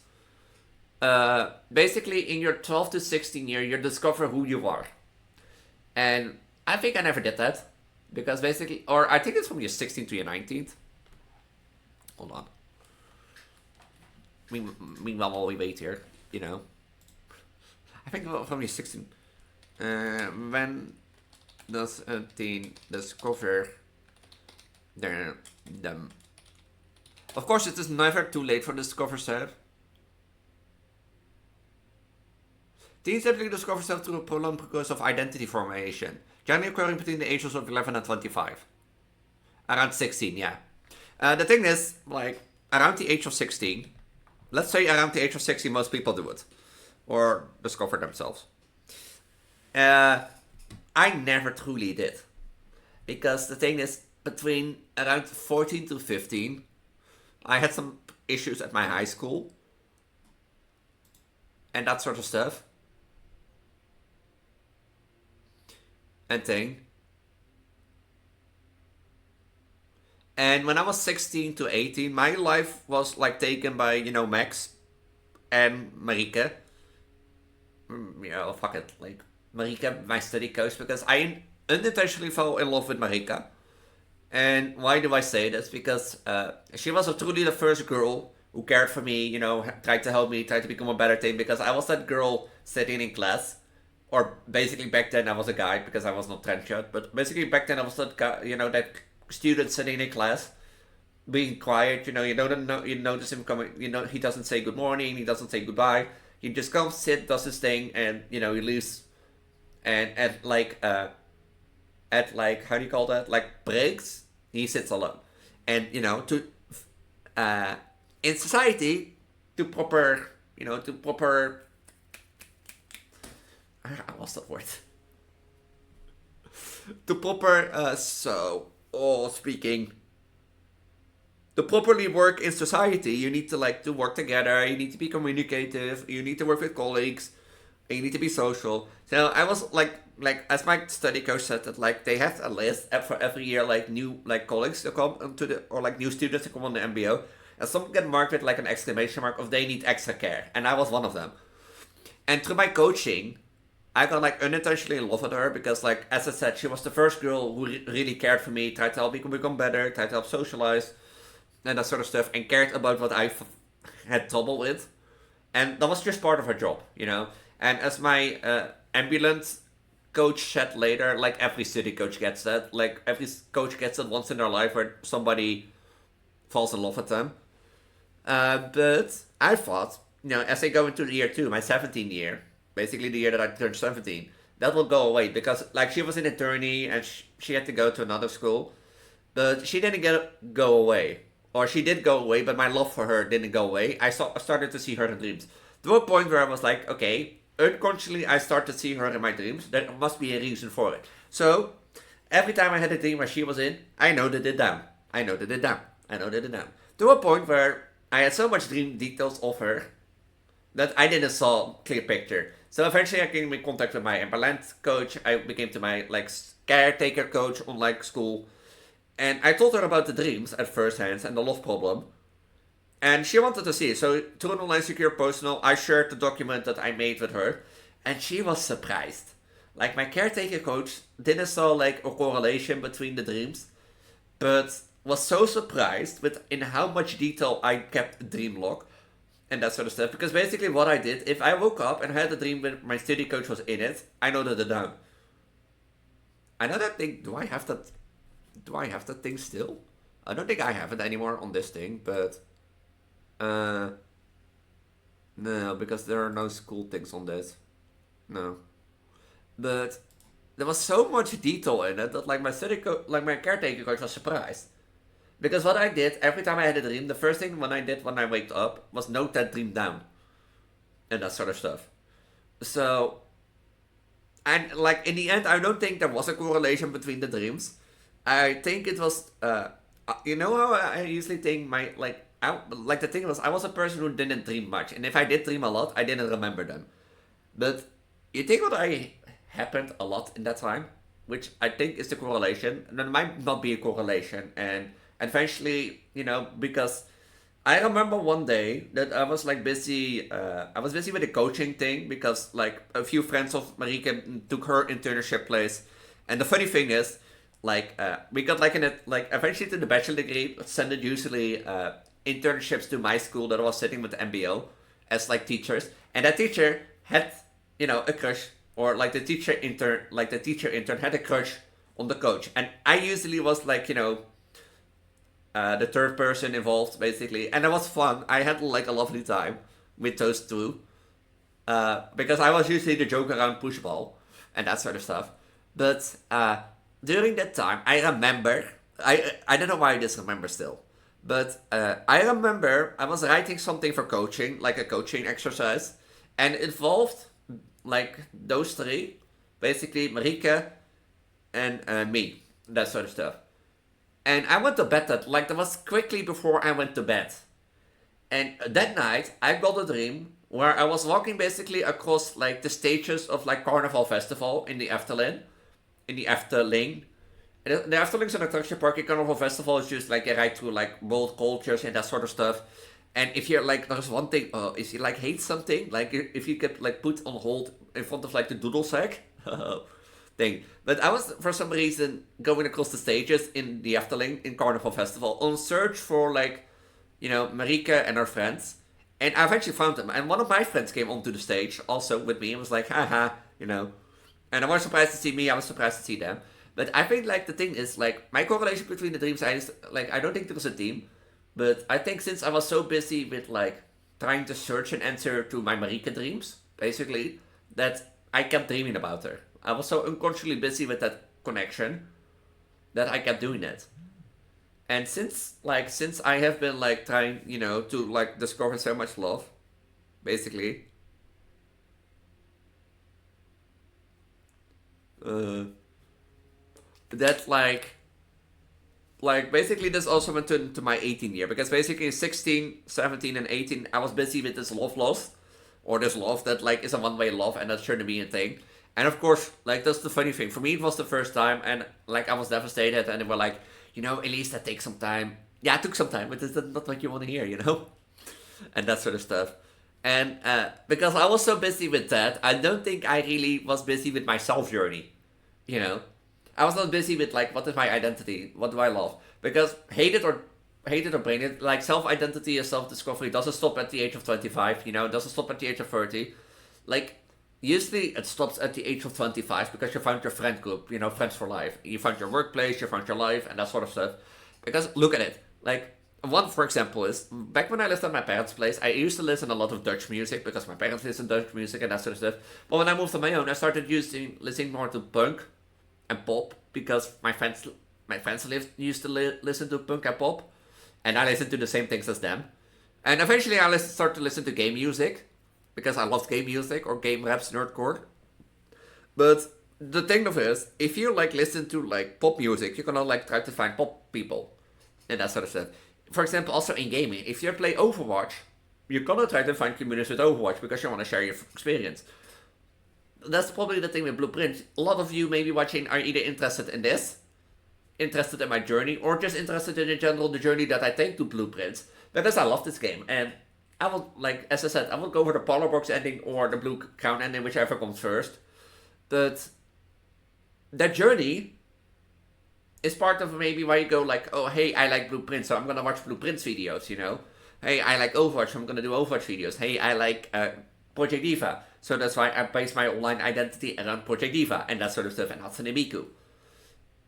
Basically in your 12 to 16 year, you discover who you are. And I think I never did that. Because basically, or I think it's from your 16th to your 19th. Hold on. Meanwhile, while we wait here, I think from your 16th. When does a teen discover them? Of course, it is never too late for discover self. Teens typically discover self through a prolonged process of identity formation, generally occurring between the ages of 11 and 25. Around 16, yeah. The thing is, like, around the age of 16, let's say around the age of 16, most people do it. Or discover themselves. I never truly did. Because the thing is, between around 14 to 15, I had some issues at my high school. And that sort of stuff. And thing. And when I was 16 to 18, my life was like taken by, Max and Marika. Fuck it. Like, Marika, my study coach, because I unintentionally fell in love with Marika. And why do I say this? Because she was truly the first girl who cared for me, tried to help me, tried to become a better thing, because I was that girl sitting in class. Or basically back then I was a guy because I was not trans yet. But basically back then I was that guy, that student sitting in class, being quiet. You notice him coming. He doesn't say good morning. He doesn't say goodbye. He just comes, sit, does his thing, and he leaves. And at like how do you call that? Like breaks, he sits alone. And to in society, to proper I lost that word. To proper speaking. To properly work in society, you need to like to work together. You need to be communicative. You need to work with colleagues. And you need to be social. So I was like as my study coach said that like they have a list for every year like new like colleagues to come to the or like new students to come on the MBO, and some get marked with like an exclamation mark of they need extra care, and I was one of them. And through my coaching, I got like unintentionally in love with her because like as I said, she was the first girl who really cared for me, tried to help me become better, tried to help socialize, and that sort of stuff, and cared about what had trouble with. And that was just part of her job, you know. And as my ambulance coach said later, like every city coach gets that. Like every coach gets it once in their life where somebody falls in love with them. But I thought, you know, as I go into the year two, my 17th year, basically the year that I turned 17, that will go away because like she was an attorney and she had to go to another school, but she didn't go away. Or she did go away, but my love for her didn't go away. I started to see her in dreams. To a point where I was like, okay, unconsciously I start to see her in my dreams. There must be a reason for it. So every time I had a dream where she was in, I noted it down. I noted it down. I noted it down. To a point where I had so much dream details of her that I didn't saw a clear picture. So eventually I came in contact with my brillant coach. I became to my like caretaker coach on like school. And I told her about the dreams at first hand and the love problem. And she wanted to see it. So through an online secure personal, I shared the document that I made with her. And she was surprised. Like my caretaker coach didn't saw like a correlation between the dreams, but was so surprised with in how much detail I kept a dream log and that sort of stuff. Because basically what I did, if I woke up and had a dream when my study coach was in it, I noted it down. I know that thing. Do I have that? Do I have that thing still? I don't think I have it anymore on this thing, but no, because there are no school things on this. No, but there was so much detail in it that like like my caretaker coach was surprised. Because what I did every time I had a dream, the first thing when I did when I waked up was note that dream down and that sort of stuff. So, and like in the end, I don't think there was a correlation between the dreams. I think it was, you know how I usually think like the thing was, I was a person who didn't dream much, and if I did dream a lot, I didn't remember them. But you think what I happened a lot in that time, which I think is the correlation, and there might not be a correlation, and eventually, you know, because I remember one day that I was like busy. I was busy with the coaching thing because like a few friends of Marika took her internship place, and the funny thing is, like we got like eventually to the bachelor degree, send it usually internships to my school that I was sitting with the MBO as like teachers, and that teacher had a crush, or like the teacher intern had a crush on the coach, and I usually was like the third person involved basically, and it was fun. I had like a lovely time with those two because I was usually the joke around pushball and that sort of stuff. But during that time, I remember I don't know why I just remember still, but I remember I was writing something for coaching, like a coaching exercise, and it involved like those three, basically Marika and me, that sort of stuff. And I went to bed that was quickly before I went to bed. And that night I got a dream where I was walking basically across like the stages of like Carnival Festival in the Efteling. In the Efteling. And the Efteling's an attraction park. In Carnival Festival is just like a ride through like world cultures and that sort of stuff. And if you're like, there's one thing, if you like hate something, like if you get like put on hold in front of like the doodle sack, thing. But I was, for some reason, going across the stages in the Efteling in Carnival Festival on search for like, Marika and her friends. And I eventually found them. And one of my friends came onto the stage also with me and was like, haha, And I was surprised to see me, I was surprised to see them. But I think like the thing is like my correlation between the dreams, I don't think there was a theme. But I think since I was so busy with like trying to search an answer to my Marika dreams, basically, that I kept dreaming about her. I was so unconsciously busy with that connection that I kept doing it. And since I have been like trying, to like discover so much love, basically, uh, that like like basically this also went into my 18 year, because basically 16, 17, and 18 I was busy with this love lost, or this love that like is a one-way love and that shouldn't be a thing. And of course, like that's the funny thing for me, it was the first time, and like I was devastated, and they were like, Elise, that takes some time. Yeah, it took some time, but it's not what you want to hear. And that sort of stuff. And because I was so busy with that, I don't think I really was busy with my self journey. You know, I was not busy with like what is my identity, what do I love? Because hate it or brain it, like self identity and self discovery doesn't stop at the age of 25. It doesn't stop at the age of 30. Like usually it stops at the age of 25 because you found your friend group, friends for life. You found your workplace, you found your life, and that sort of stuff. Because look at it, like one, for example, is back when I lived at my parents' place, I used to listen a lot of Dutch music because my parents listened to Dutch music and that sort of stuff. But when I moved on my own, I started listening more to punk and pop because my friends used to listen to punk and pop, and I listened to the same things as them. And eventually, I started to listen to game music because I loved game music or game raps, nerdcore. But the thing of it is, if you like listen to like pop music, you're gonna like try to find pop people and that sort of stuff. For example, also in gaming, if you play Overwatch, you're gonna try to find communities with Overwatch because you want to share your experience. That's probably the thing with Blueprint. A lot of you maybe watching are either interested in this, interested in my journey, or just interested in general the journey that I take to Blueprint. Because I love this game, and I will, like as I said, I will go for the Polar Box ending or the Blue Crown ending, whichever comes first. But that journey is part of maybe why you go like, oh hey, I like Blueprint, so I'm gonna watch Blueprint's videos. Hey, I like Overwatch, so I'm gonna do Overwatch videos. Hey, I like Project Diva, so that's why I base my online identity around Project Diva and that sort of stuff, and Hatsune Miku.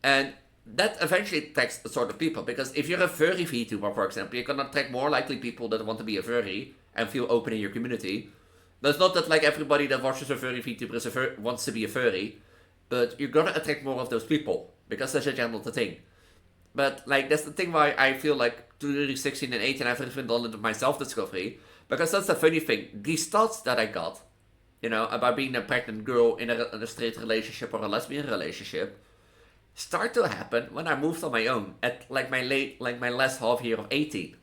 And that eventually attracts the sort of people, because if you're a furry VTuber, for example, you're gonna attract more likely people that want to be a furry and feel open in your community. That's not that like everybody that watches a furry VTuber wants to be a furry, but you're gonna attract more of those people because that's a general thing. But like that's the thing why I feel like 2016 and 18 I've really done my self discovery, because that's the funny thing. These thoughts that I got, about being a pregnant girl in a straight relationship or a lesbian relationship, start to happen when I moved on my own at like my last half year of 18,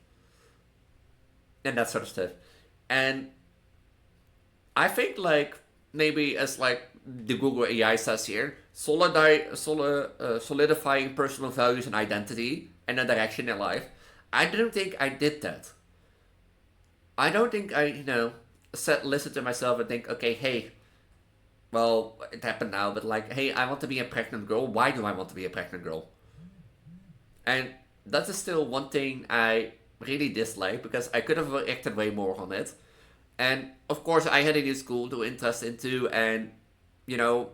and that sort of stuff. And I think like maybe as like the Google AI says here, solidifying personal values and identity and a direction in life. I don't think I did that. I don't think I, listen to myself and think, okay, hey, well, it happened now, but like, hey, I want to be a pregnant girl. Why do I want to be a pregnant girl? And that is still one thing I really dislike because I could have acted way more on it. And of course, I had a new school to interest into, and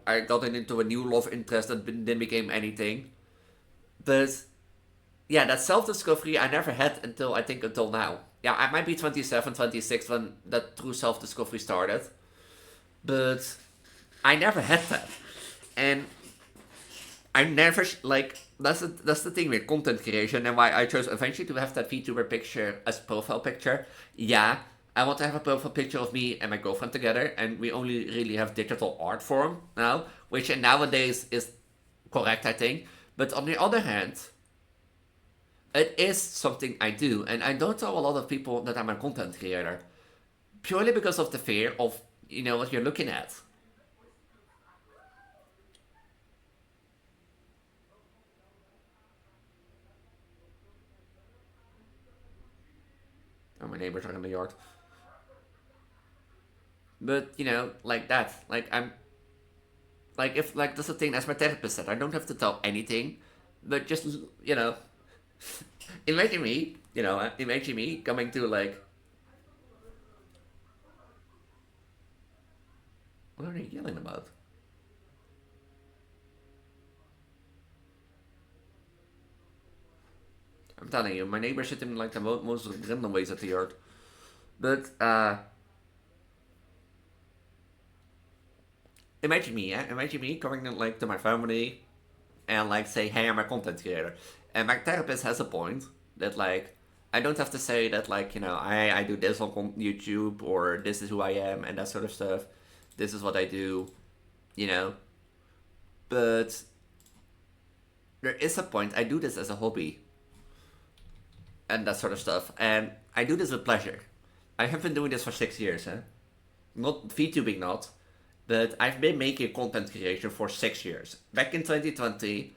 I got into a new love interest that then became anything. But yeah, that self discovery I never had until now. Yeah, I might be 27, 26 when that true self discovery started, but I never had that, and I never like that's the thing with content creation and why I chose eventually to have that VTuber picture as profile picture. Yeah, I want to have a profile picture of me and my girlfriend together, and we only really have digital art form now, which nowadays is correct, I think. But on the other hand, it is something I do, and I don't tell a lot of people that I'm a content creator, purely because of the fear of what you're looking at. Oh, my neighbors are in the yard. But like that, like I'm like if like that's the thing. As my therapist said, I don't have to tell anything, but just imagine me coming to like, what are they yelling about? I'm telling you, my neighbors sit in like the most random ways at the yard. But imagine me, yeah, imagine me coming like to my family and like say, hey, I'm a content creator, and my therapist has a point that like I don't have to say that like I do this on YouTube or this is who I am and that sort of stuff. This is what I do, you know. But there is a point. I do this as a hobby. and that sort of stuff. And I do this with pleasure. I have been doing this for 6 years, huh? Not VTubing, not, but I've been making content creation for 6 years. Back in 2020,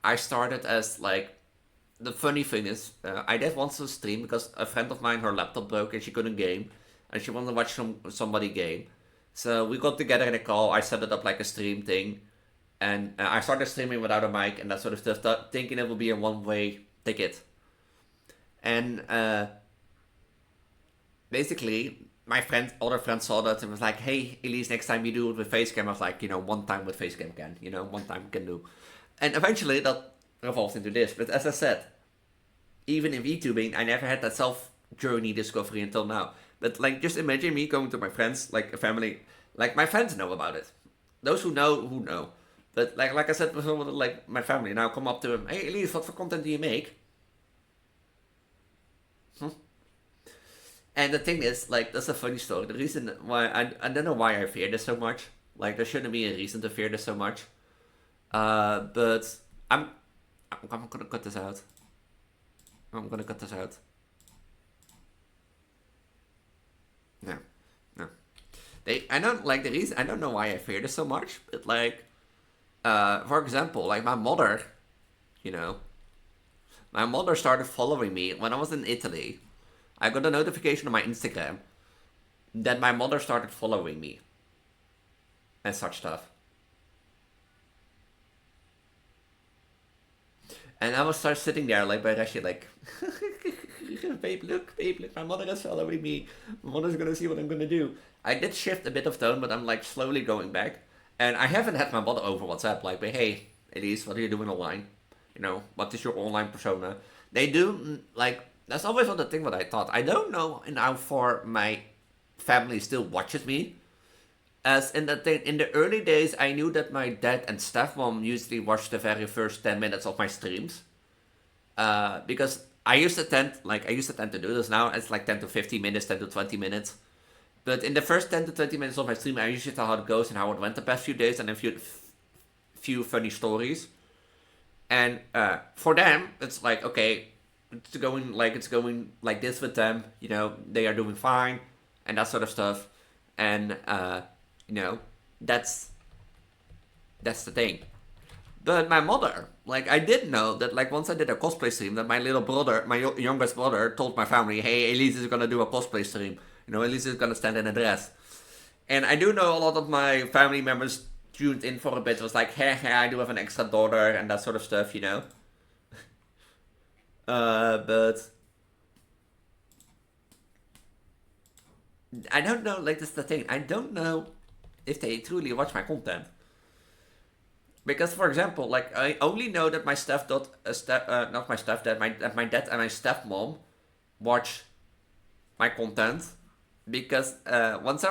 I started as like the funny thing is, I did once a stream because a friend of mine, her laptop broke and she couldn't game, and she wanted to watch somebody game. So we got together in a call. I set it up like a stream thing, and I started streaming without a mic and that sort of stuff, thinking it would be a one-way ticket. And basically, my friend, other friends saw that and was like, "Hey, Elise, next time you do it with facecam," I was like, one time with facecam can, one time can do. And eventually that revolved into this. But as I said, even in VTubing, I never had that self journey discovery until now. But like, just imagine me going to my friends, like a family, like my friends know about it. Those who know. But like I said before, like my family now come up to him, "Hey, Elise, what for content do you make?" And the thing is, like, that's a funny story. The reason why I don't know why I fear this so much. Like, there shouldn't be a reason to fear this so much. But I'm gonna cut this out. I'm gonna cut this out. No, no. I don't like the reason. I don't know why I fear this so much. But like, for example, like my mother, you know, my mother started following me when I was in Italy. I got a notification on my Instagram that my mother started following me and such stuff. And I was start sitting there like by actually like, babe, look, my mother is following me. My mother's gonna see what I'm gonna do. I did shift a bit of tone, but I'm like slowly going back. And I haven't had my mother over WhatsApp like, hey, Elise, what are you doing online? What is your online persona? They do like that's always one of the thing what I thought. I don't know how far my family still watches me. As in the early days, I knew that my dad and stepmom usually watched the very first 10 minutes of my streams, because I used to tend to do this. Now it's like 10 to 15 minutes, 10 to 20 minutes. But in the first 10 to 20 minutes of my stream, I usually tell how it goes and how it went the past few days and a few funny stories. And for them, it's like okay, it's going like this with them. They are doing fine and that sort of stuff. And that's the thing. But my mother, like, I did know that, like, once I did a cosplay stream, that my little brother, my youngest brother, told my family, "Hey, Elise is gonna do a cosplay stream. Elise is gonna stand in a dress." And I do know a lot of my family members tuned in for a bit. It was like, "Hey, I do have an extra daughter," and that sort of stuff, But I don't know. Like, that's the thing. I don't know if they truly watch my content. Because, for example, like I only know that my not my stepdad, my dad and my stepmom watch my content because once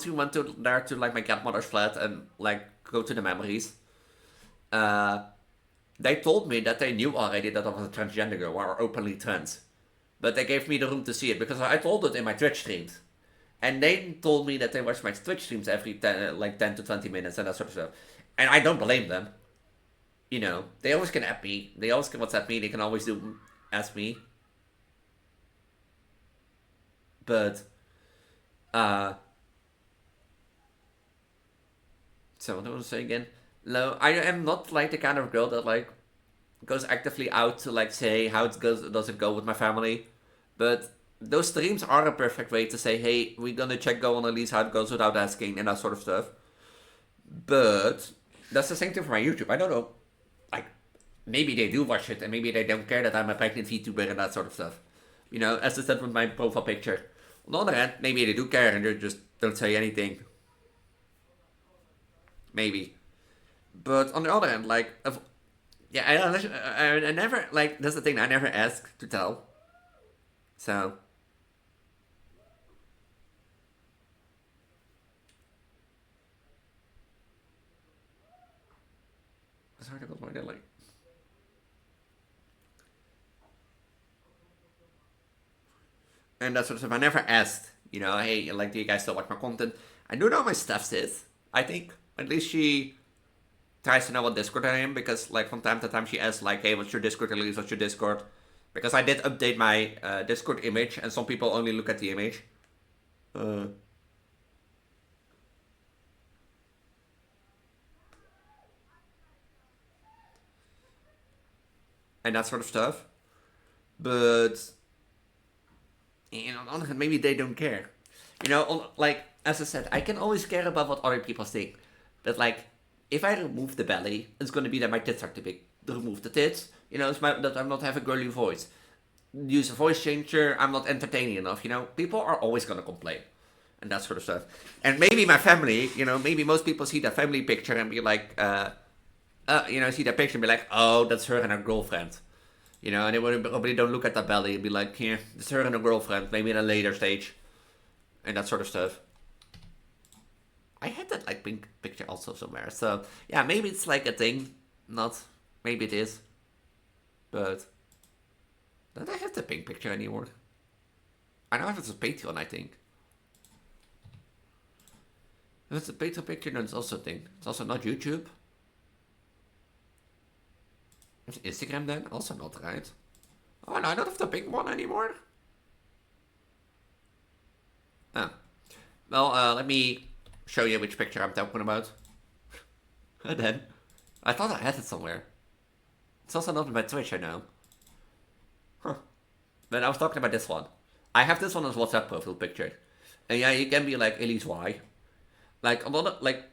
we went there to like my grandmother's flat and like go to the memories, they told me that they knew already that I was a transgender girl or openly trans, but they gave me the room to see it because I told it in my Twitch streams. And they told me that they watch my Twitch streams every 10 to 20 minutes and that sort of stuff. And I don't blame them. They always can app me. They always can WhatsApp me. They can always ask me. But, so what do I want to say again? No, I am not like the kind of girl that like goes actively out to like say how does it go with my family. But those streams are a perfect way to say, hey, we're gonna check go on Elise how it goes without asking and that sort of stuff. But that's the same thing for my YouTube. I don't know. Like, maybe they do watch it and maybe they don't care that I'm a pregnant VTuber and that sort of stuff. As I said with my profile picture. On the other hand, maybe they do care and they just don't say anything. Maybe. But on the other hand, like, I never, like, that's the thing, I never ask to tell. So. Sorry, that was my delay. And that sort of stuff. I never asked, hey, like, do you guys still watch my content? I do know my stuff is. I think at least she tries to know what Discord I am because, like, from time to time she asks, like, hey, what's your Discord, Elise? What's your Discord? Because I did update my Discord image, and some people only look at the image. And that sort of stuff. But, on the other hand, maybe they don't care. Like, as I said, I can always care about what other people think. But, like, if I remove the belly, it's going to be that my tits are too big. Remove the tits, that I'm not have a girly voice. Use a voice changer, I'm not entertaining enough, People are always going to complain. And that sort of stuff. And maybe my family, maybe most people see that family picture and be like, see that picture and be like, oh, that's her and her girlfriend. And they probably don't look at that belly and be like, yeah, it's her and her girlfriend, maybe in a later stage. And that sort of stuff. I had that, like, pink picture also somewhere. So, yeah, maybe it's, like, a thing. Not. Maybe it is. But don't I have the pink picture anymore? I know if it's a Patreon, I think. If it's a Patreon picture, then it's also a thing. It's also not YouTube. It's Instagram then? Also not, right? Oh, no, I don't have the pink one anymore. Ah. Well, let me show you which picture I'm talking about. And then, I thought I had it somewhere. It's also not on my Twitch, I know. Huh. But I was talking about this one. I have this one as WhatsApp profile picture. And yeah, you can be like, Elise, why? Like, a lot of, like...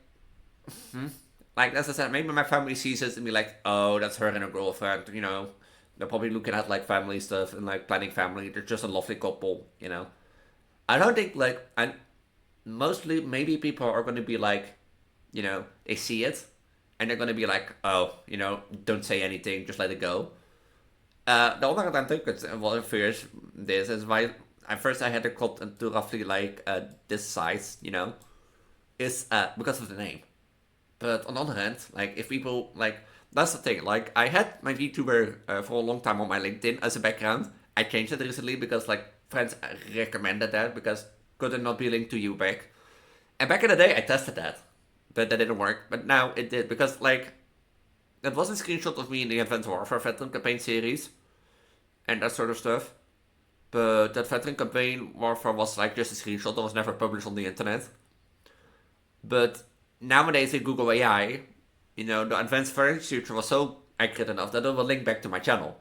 Like, as I said, maybe my family sees it and be like, oh, that's her and her girlfriend, They're probably looking at, like, family stuff and, like, planning family. They're just a lovely couple, I don't think, like... Mostly, maybe people are going to be like, they see it, and they're going to be like, oh, don't say anything, just let it go. The other thing I think it's what fears this is why at first I had to cut into roughly like this size, is because of the name. But on the other hand, like if people like that's the thing. Like I had my Vtuber for a long time on my LinkedIn as a background. I changed it recently because like friends recommended that because could it not be linked to you back? And back in the day, I tested that, but that didn't work. But now it did because like that was a screenshot of me in the Advanced Warfare Veteran Campaign series and that sort of stuff. But that Veteran Campaign Warfare was like just a screenshot that was never published on the internet. But nowadays in Google AI, the advanced forensic feature was so accurate enough that it will link back to my channel.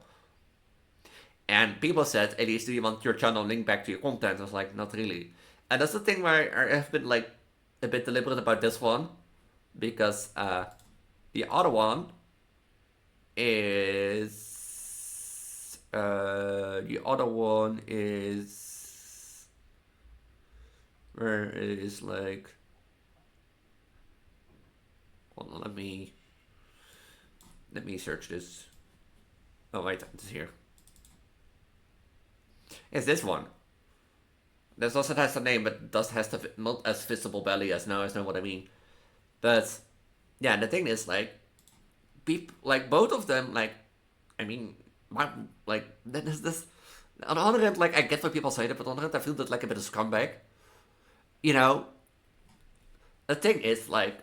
And people said, Elise, do you want your channel linked back to your content? I was like, not really. And that's the thing where I have been like a bit deliberate about this one. Because the other one is... where it is like... Hold on, let me search this. Oh wait, it's here. It's this one. This also has a name, but does has the not as visible belly as now. I know what I mean. But yeah, the thing is like, like both of them like, I mean, like this. On the other hand, like I get what people say, but on the other hand, I feel that like a bit of scumbag. The thing is like.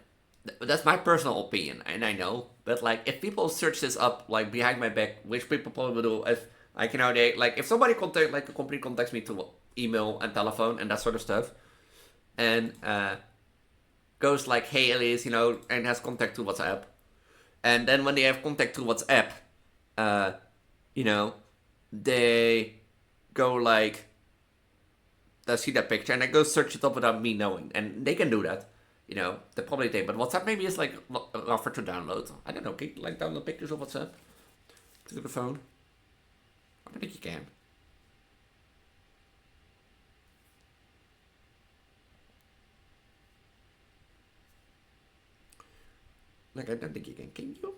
That's my personal opinion, and I know. But like, if people search this up like behind my back, which people probably will do, if like they like if somebody contact like a company contacts me through email and telephone and that sort of stuff, and goes like, hey Elise, and has contact through WhatsApp, and then when they have contact through WhatsApp, they go like, they see that picture and they go search it up without me knowing, and they can do that. The probably thing. But WhatsApp maybe is like rougher to download. I don't know. Can you like download pictures of WhatsApp to the phone? I don't think you can. Like I don't think you can. Can you?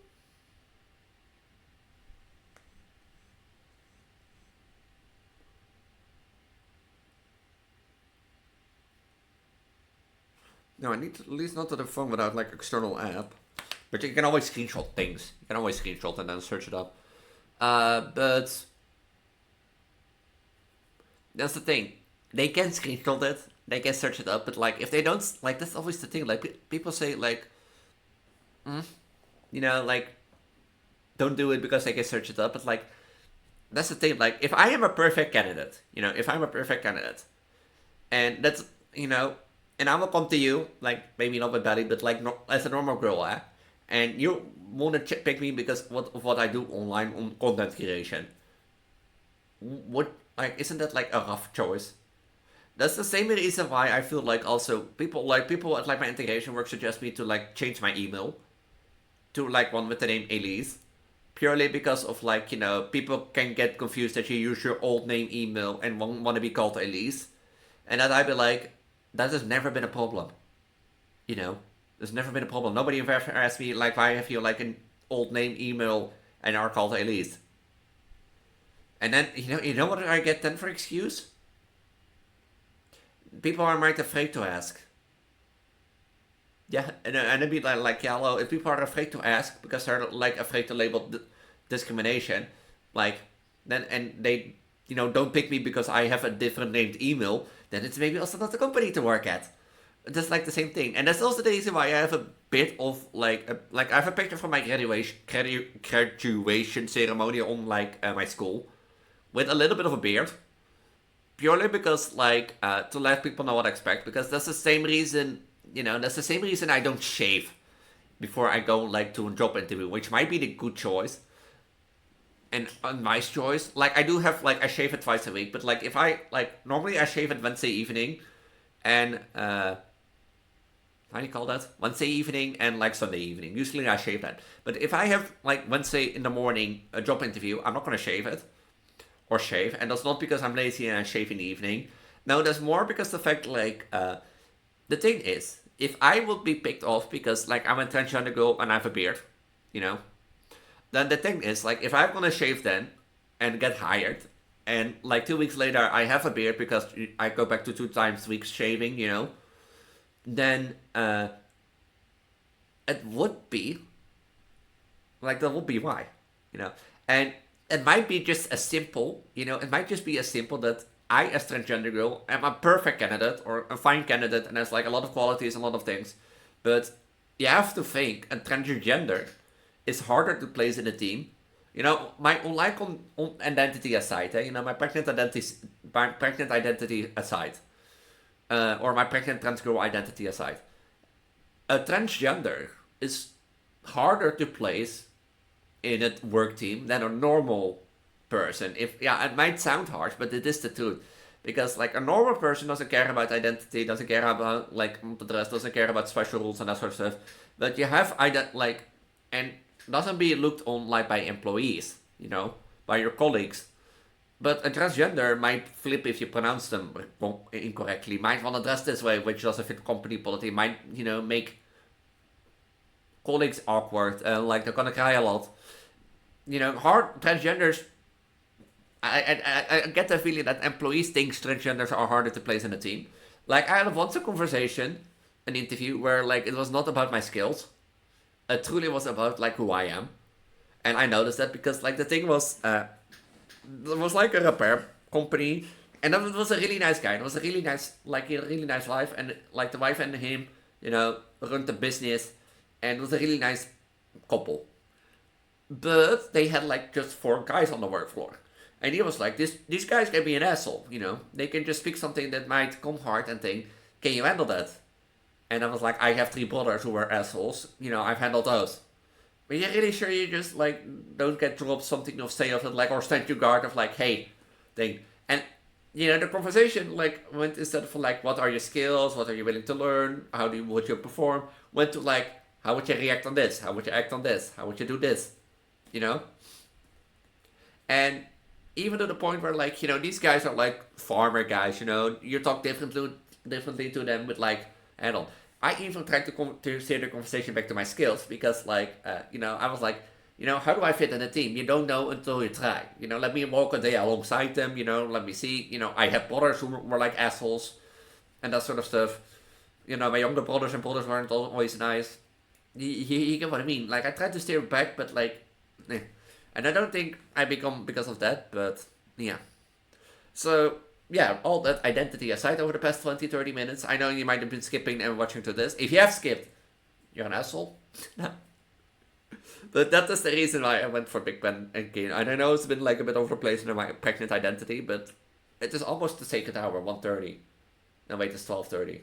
No, I need to, at least not to the phone without like external app. But you can always screenshot things. You can always screenshot and then search it up. But that's the thing. They can screenshot it. They can search it up. But like, if they don't, like, that's always the thing. Like, people say like, like, don't do it because they can search it up. But like, that's the thing. Like, if I am a perfect candidate, if I'm a perfect candidate, and that's, and I will come to you, like, maybe not with belly, but like as a normal girl, and you want to pick me because of what I do online on content creation. What, like, isn't that like a rough choice? That's the same reason why I feel like also people at like my integration work suggest me to like change my email to like one with the name Elise, purely because of like, people can get confused that you use your old name email and want to be called Elise, and that I'd be like, that has never been a problem. There's never been a problem. Nobody ever asked me like, why have you like an old name email and are called Elise? And then you know what I get then for excuse? People are might afraid to ask. Yeah, and it'd be like, yeah, well, if people are afraid to ask because they're like afraid to label discrimination, like, then, and they, don't pick me because I have a different named email, then it's maybe also not the company to work at. Just like the same thing, and that's also the reason why I have a bit of like, I have a picture from my graduation ceremony on like my school, with a little bit of a beard, purely because like to let people know what I expect, because that's the same reason. That's the same reason I don't shave before I go like to a job interview, which might be the good choice and a nice choice. Like, I do have like, I shave it twice a week, but like, if I like, normally I shave it Wednesday evening, and how do you call that? Wednesday evening and like Sunday evening. Usually I shave that. But if I have like Wednesday in the morning a job interview, I'm not gonna shave it or shave, and that's not because I'm lazy and I shave in the evening. No, that's more because the fact like the thing is, if I would be picked off because like I'm a transgender girl and I have a beard, then the thing is like, if I'm gonna shave then and get hired, and like 2 weeks later I have a beard because I go back to 2 times a week shaving, then it would be like, that would be why, and it might be just as simple, it might just be as simple that I, as transgender girl, am a perfect candidate or a fine candidate and has like a lot of qualities and a lot of things. But you have to think a transgender is harder to place in a team. My online identity aside, my pregnant identity aside, or my pregnant trans girl identity aside, a transgender is harder to place in a work team than a normal person. It might sound harsh, but it is the truth, because like a normal person doesn't care about identity, doesn't care about like the dress, doesn't care about special rules and that sort of stuff. But you have like, and doesn't be looked on like by employees, by your colleagues. But a transgender might flip if you pronounce them incorrectly, might want to dress this way, which doesn't fit company policy, might make colleagues awkward, like they're gonna cry a lot. Hard transgenders, I get the feeling that employees think transgenders are harder to place in a team. Like, I had once a conversation, an interview, where like it was not about my skills. It truly was about like who I am. And I noticed that because like the thing was, there was like a repair company, and it was a really nice guy. It was a really nice wife, and like the wife and him, run the business, and it was a really nice couple. But they had like just 4 guys on the work floor. And he was like, these guys can be an asshole, They can just speak something that might come hard and think, can you handle that? And I was like, I have 3 brothers who were assholes, I've handled those. But you're really sure you just like don't get dropped something of say of it, like, or stand your guard of like, hey, thing. And the conversation like went, instead of like, what are your skills, what are you willing to learn, would you perform, went to like, how would you react on this, how would you act on this, how would you do this, And even to the point where like, these guys are like farmer guys, you talk differently to them with like, I don't know. I even tried to steer the conversation back to my skills because like, I was like, how do I fit in a team? You don't know until you try. Let me walk a day alongside them, let me see. I had brothers who were like assholes and that sort of stuff. My younger brothers and brothers weren't always nice. You get what I mean? Like, I tried to steer back, but like, eh. And I don't think I become because of that, but yeah. So, yeah, all that identity aside over the past 20-30 minutes, I know you might have been skipping and watching to this. If you have skipped, you're an asshole. No. But that is the reason why I went for Big Ben again. And I know it's been like a bit overplaced in my pregnant identity, but it is almost the sacred hour, 1:30. No, wait, it's 12:30.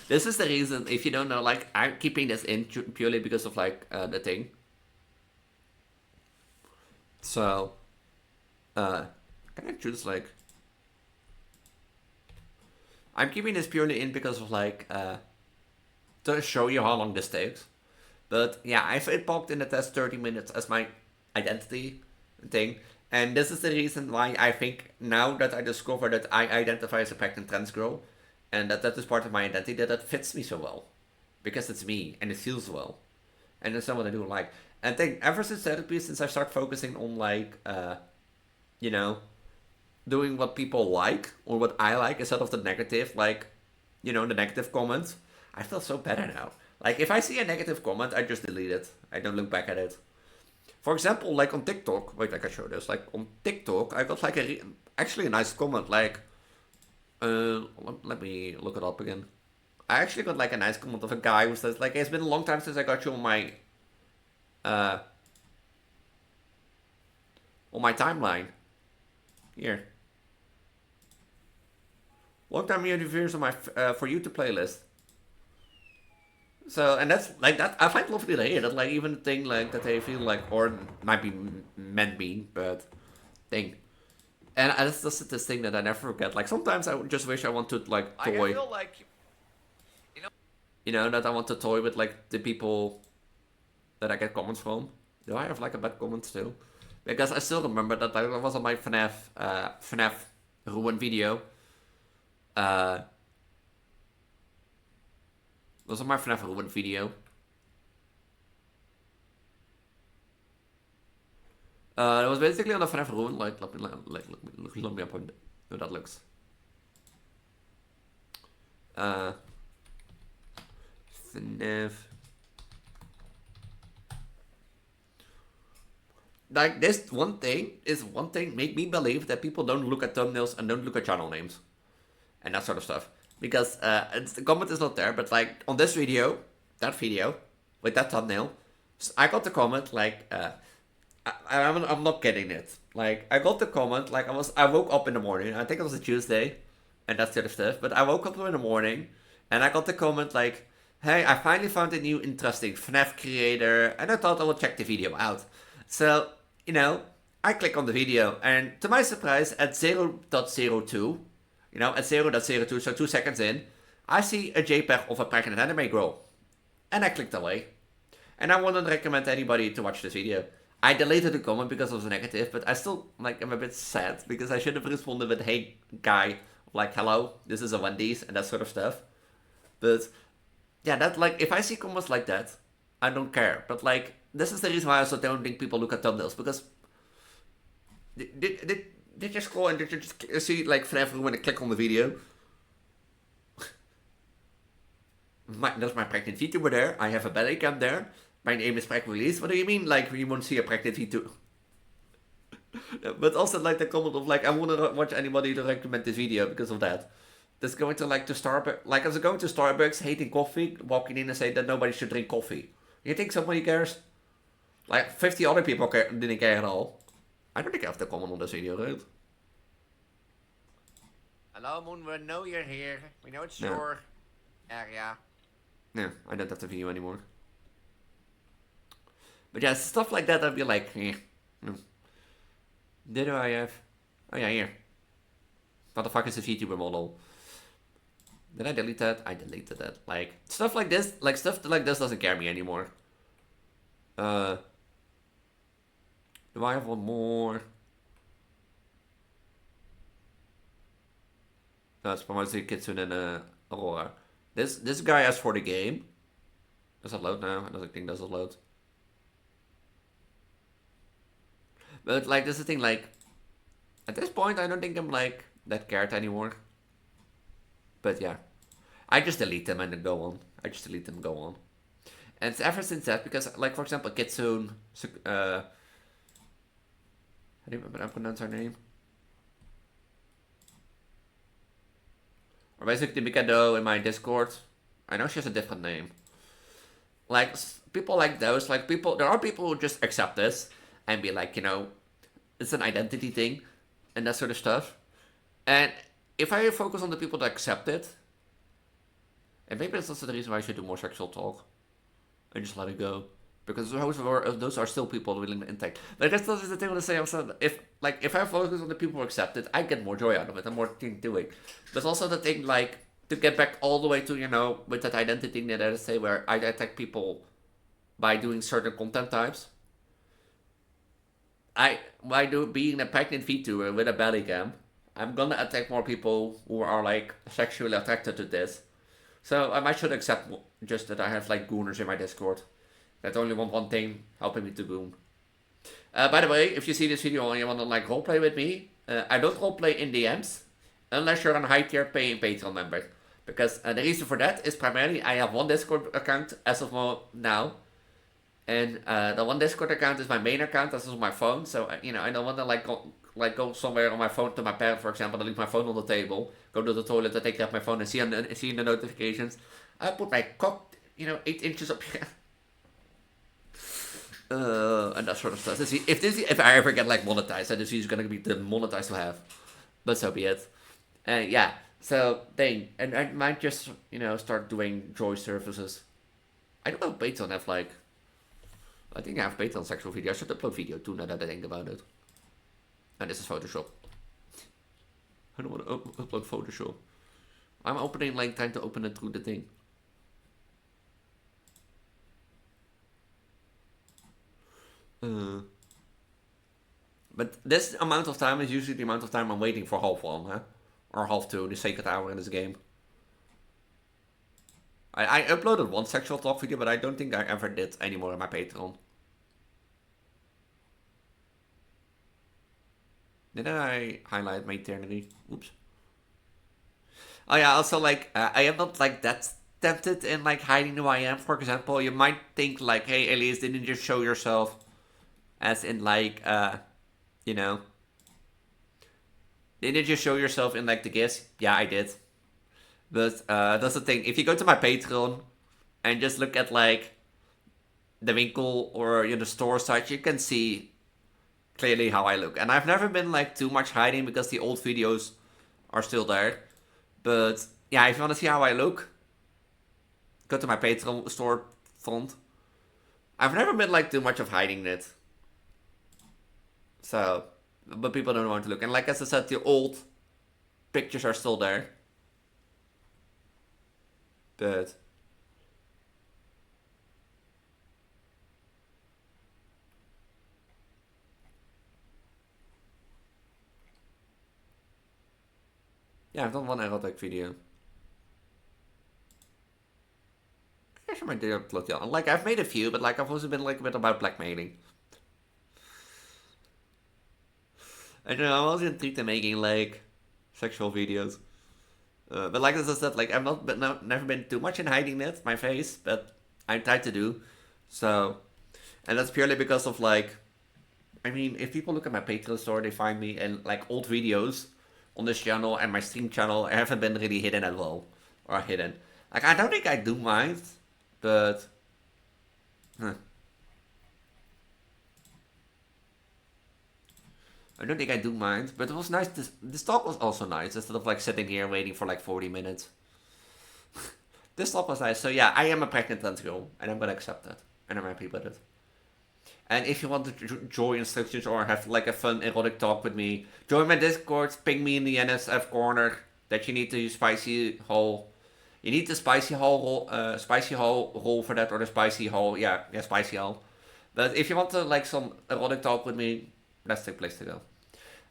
This is the reason, if you don't know, like, I'm keeping this in purely because of, like, the thing. So, can I choose, like... I'm keeping this purely in because of, like, to show you how long this takes. But, yeah, I've epoched in the test 30 minutes as my identity thing. And this is the reason why I think, now that I discover that I identify as a pregnant trans girl, and that is part of my identity, that fits me so well. Because it's me, and it feels well. And it's someone I do like. And I think ever since therapy, since I start focusing on, like, you know, doing what people like, or what I like, instead of the negative, like, you know, the negative comments, I feel so better now. Like, if I see a negative comment, I just delete it. I don't look back at it. For example, like on TikTok, wait, I can show this. Like, on TikTok, I got, like, actually a nice comment, like, let me look it up again. I actually got, like, a nice comment of a guy who says, like, it's been a long time since I got you on my timeline. Here. Long time you viewers on my For You to playlist. So, and that's, like, that, I find lovely to hear that, like, even a thing, like, that they feel like, or might be men mean, but thing. And that's just this thing that I never forget. Like, sometimes I just wish I want to, like, toy. I feel like, you know, that I want to toy with, like, the people that I get comments from. Do I have, like, a bad comment too? Because I still remember that I was on my FNAF ruin video. Was on my FNAF ruin video. It was basically on the FNAF ruin, like, let me up on how that looks. FNAF. Like, this one thing make me believe that people don't look at thumbnails and don't look at channel names. And that sort of stuff. Because the comment is not there, but like on this video, that video, with that thumbnail, I got the comment like, I'm not getting it. Like, I got the comment, like, I woke up in the morning, I think it was a Tuesday, and that sort of stuff, but I woke up in the morning, and I got the comment like, hey, I finally found a new interesting FNAF creator, and I thought I would check the video out. So, you know, I click on the video, and to my surprise, at 0.02, you know, at 0.02, so 2 seconds in, I see a JPEG of a pregnant anime girl. And I clicked away. And I wouldn't recommend anybody to watch this video. I deleted the comment because it was negative, but I still, like, I'm a bit sad, because I should have responded with, hey, guy, like, hello, this is a Wendy's, and that sort of stuff. But, yeah, that, like, if I see comments like that, I don't care. But, like, this is the reason why I also don't think people look at thumbnails, because did you scroll and did you just see, like, FNAF when I click on the video? There's my pregnant Vtuber there. I have a belly cam there. My name is Preggo Elise. What do you mean, like, you won't see a pregnant Vtuber? But also, like, the comment of, like, I wouldn't watch anybody to recommend this video because of that. That's going to, like, to Starbucks. Like, as I going to Starbucks, hating coffee, walking in and saying that nobody should drink coffee. You think somebody cares? Like, 50 other people didn't care at all. I don't think I have to comment on this video, right? Hello, Moon. We know you're here. We know it's your area. No, I don't have to view you anymore. But yeah, stuff like that, I'd be like, eh. No. Did I have? Oh yeah, here. What the fuck is a VTuber model? Did I delete that? I deleted that. Like, stuff like this, doesn't scare me anymore. Do I have one more? That's from my Kitsune and Aurora. This guy asked for the game. Does it load now? I don't think does it load. But like, this is the thing, like, at this point I don't think I'm like that cared anymore. But yeah. I just delete them and then go on. And it's ever since that, because, like, for example, Kitsune, how do you pronounce her name? Or basically Mikado in my Discord. I know she has a different name. Like, people like those, like, there are people who just accept this and be like, you know, it's an identity thing and that sort of stuff. And if I focus on the people that accept it, and maybe that's also the reason why I should do more sexual talk and just let it go. Because those are still people willing to intake. But I guess that's the thing I want to say also. If I focus on the people who accept it, I get more joy out of it and more thing doing. There's also the thing, like, to get back all the way to, you know, with that identity thing that I say, where I attack people by doing certain content types. By being a pregnant Vtuber with a belly cam, I'm gonna attack more people who are, like, sexually attracted to this. So I should accept just that I have, like, gooners in my Discord that only want one thing, helping me to goon. By the way, if you see this video and you want to, like, roleplay with me, I don't roleplay in DMs unless you're a high tier paying Patreon member. Because the reason for that is primarily I have one Discord account as of now. And the one Discord account is my main account, that's on my phone. So, you know, I don't want to, go somewhere on my phone to my parents, for example, and leave my phone on the table, go to the toilet, and take out my phone and see the notifications. I put my cock, you know, 8 inches up here. And that sort of stuff. If I ever get, like, monetized, this is gonna be the monetized to have. But so be it. Yeah, so and I might just, you know, start doing joy services. I don't know if Patreon have, like, I think I have Patreon sexual video. I should upload video too, now that I think about it. And this is Photoshop. I don't want to upload Photoshop. I'm opening, like, trying to open it through the thing. But this amount of time is usually the amount of time I'm waiting for half one, huh? Or half two, the sacred hour in this game. I uploaded one sexual talk video, but I don't think I ever did anymore on my Patreon. Did I highlight my eternity? Oops. Oh yeah, also, like, I am not, like, that tempted in, like, hiding who I am. For example, you might think, like, hey, Elise, didn't you just show yourself? As in, like, you know. Didn't you just show yourself in, like, the gifts? Yeah, I did. But that's the thing. If you go to my Patreon and just look at, like, the Winkle or, you know, the store site, you can see clearly how I look. And I've never been, like, too much hiding because the old videos are still there. But yeah, if you want to see how I look, go to my Patreon store font. I've never been, like, too much of hiding it. So, but people don't want to look. And like as I said, the old pictures are still there. But yeah, I've done one erotic video. I should do upload the other. Like, I've made a few, but, like, I've also been, like, a bit about blackmailing. I know, I'm also intrigued in making, like, sexual videos. But like as I said, like, I've never been too much in hiding it, my face, but I try to do. So, and that's purely because of, like, I mean, if people look at my Patreon store, they find me in, like, old videos on this channel and my stream channel. I haven't been really hidden at all. Or hidden. Like, I don't think I do mind, but I don't think I do mind, but it was nice. This talk was also nice, instead of, like, sitting here waiting for, like, 40 minutes. This talk was nice. So yeah, I am a pregnant trans girl, and I'm gonna accept that, and I'm happy with it. And if you want to join instructions or have, like, a fun erotic talk with me, join my Discord, ping me in the NSF corner that you need to use spicy hole. You need the spicy hole roll for that, or the spicy hole, yeah, spicy hole. But if you want to, like, some erotic talk with me, that's the place to go.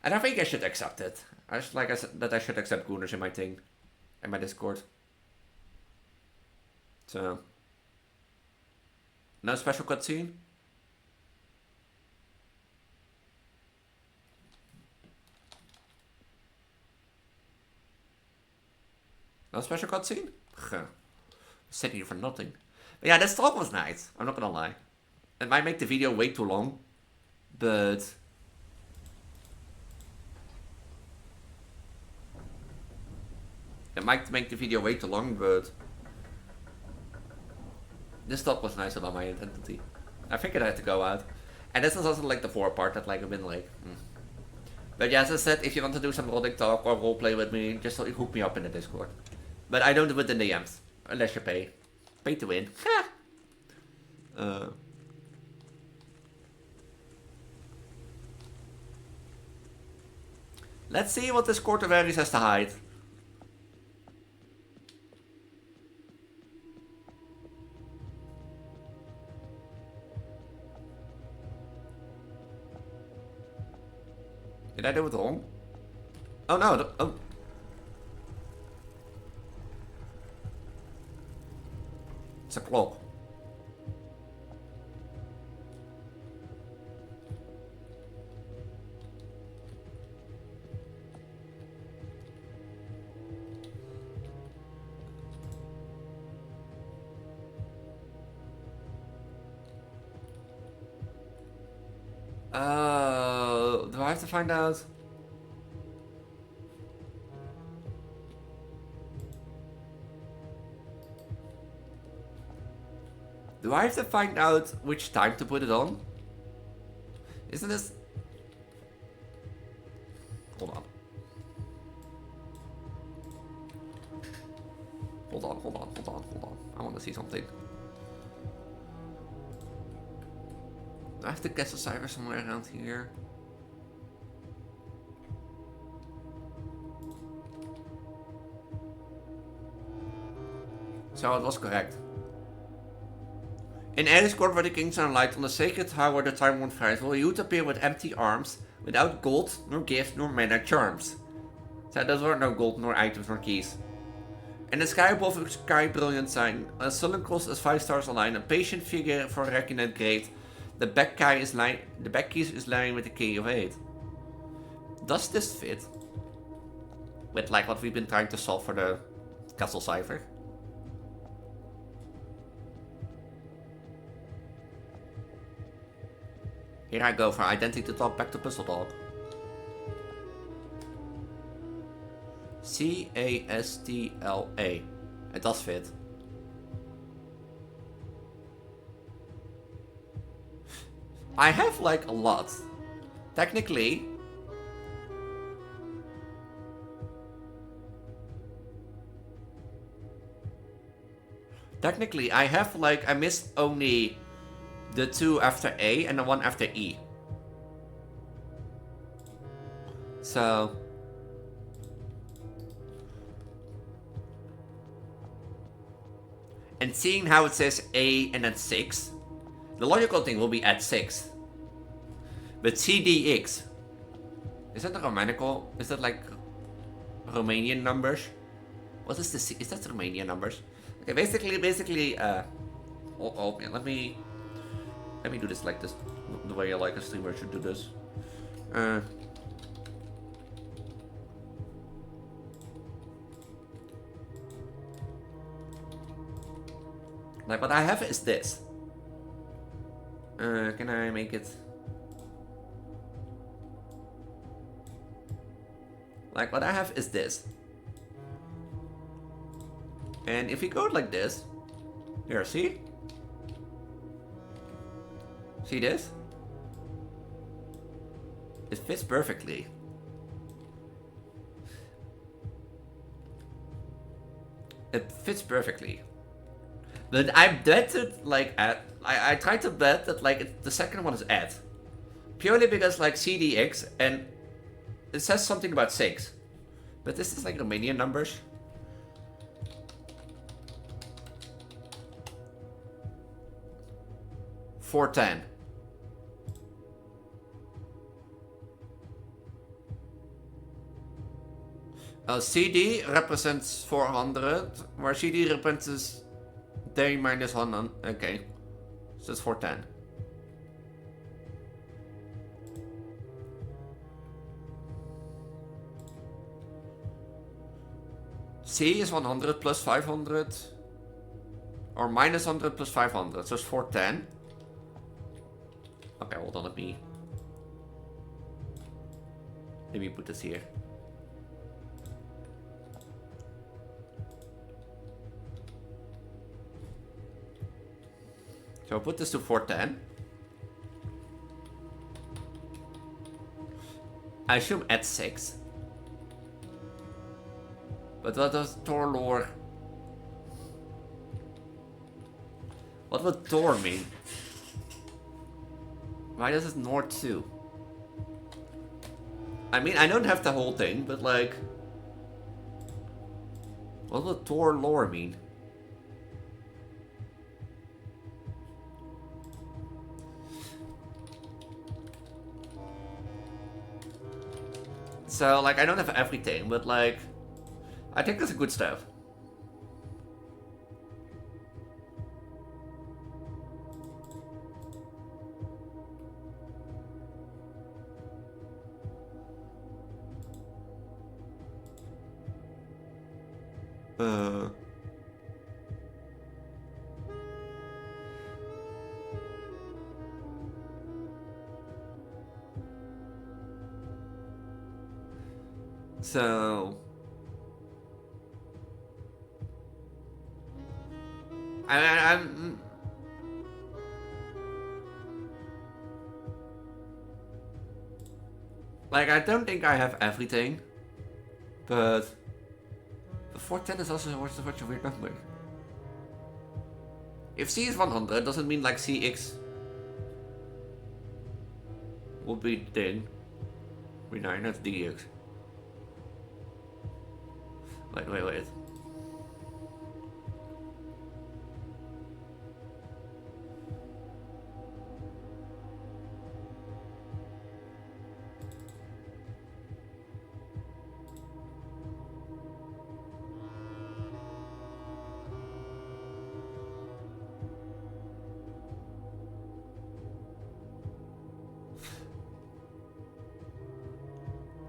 And I think I should accept it. I should accept gooners in my thing, in my Discord. So, no special cutscene. No special cutscene? Sitting here for nothing. But yeah, this talk was nice. I'm not gonna lie. It might make the video way too long, but it might make the video way too long, but This top was nice about my identity. I think it had to go out. And this is also like the 4 part that like I've been like... But yeah, as I said, if you want to do some rolling talk or roleplay with me, just hook me up in the Discord. But I don't do it in the DMs. Unless you pay. Pay to win. Let's see what this Court of Aries has to hide. Did I do it wrong? Oh no, oh. It's a clock. Do I have to find out? Do I have to find out which time to put it on? Isn't this... Hold on. Hold on. I want to see something. Do I have to guess a cipher somewhere around here? So it was correct. In Aries Court, where the kings are light, on the sacred tower the timeworn thrives, will a youth appear with empty arms, without gold, nor gift, nor manner charms. So those were no gold, nor items, nor keys. In the sky above a sky brilliant sign, a sullen cross as 5 stars align, a patient figure for reckoned great. The back keys is lying with the key of 8. Does this fit with like what we've been trying to solve for the castle cipher? Here I go for identity talk, back to puzzle talk. C-A-S-T-L-A. It does fit. I have like a lot. Technically... I have like, I missed only the 2 after A and the 1 after E. So... And seeing how it says A and then 6, the logical thing will be at 6. But CDX, is that a Romanical? Is that like Romanian numbers? What is this? Is that Romanian numbers? Okay, basically, oh man, let me do this like this, the way I like a streamer should do this. Like what I have is this. Can I make it? Like what I have is this. And if we go like this, here, see? See this? It fits perfectly. It fits perfectly. But I betted like at, I tried to bet that like the second one is at. Purely because like CDX and it says something about 6. But this is like Romanian numbers. $410. CD represents 400, where CD represents day minus 100. Okay, so it's 410. C is 100 plus 500, or minus 100 plus 500, so it's 410. Okay, hold on, let me put this here. So I'll put this to 410. I assume at 6. But what does Tor lore? What would Tor mean? Why does it Nord 2? I mean, I don't have the whole thing, but like... What would Tor lore mean? So, like, I don't have everything, but like... I think that's a good stuff. So... I'm... Like, I don't think I have everything, but... The 410 is also such a weird number. If C is 100, doesn't mean like CX would be the thing. Wait, no, that's DX. Wait.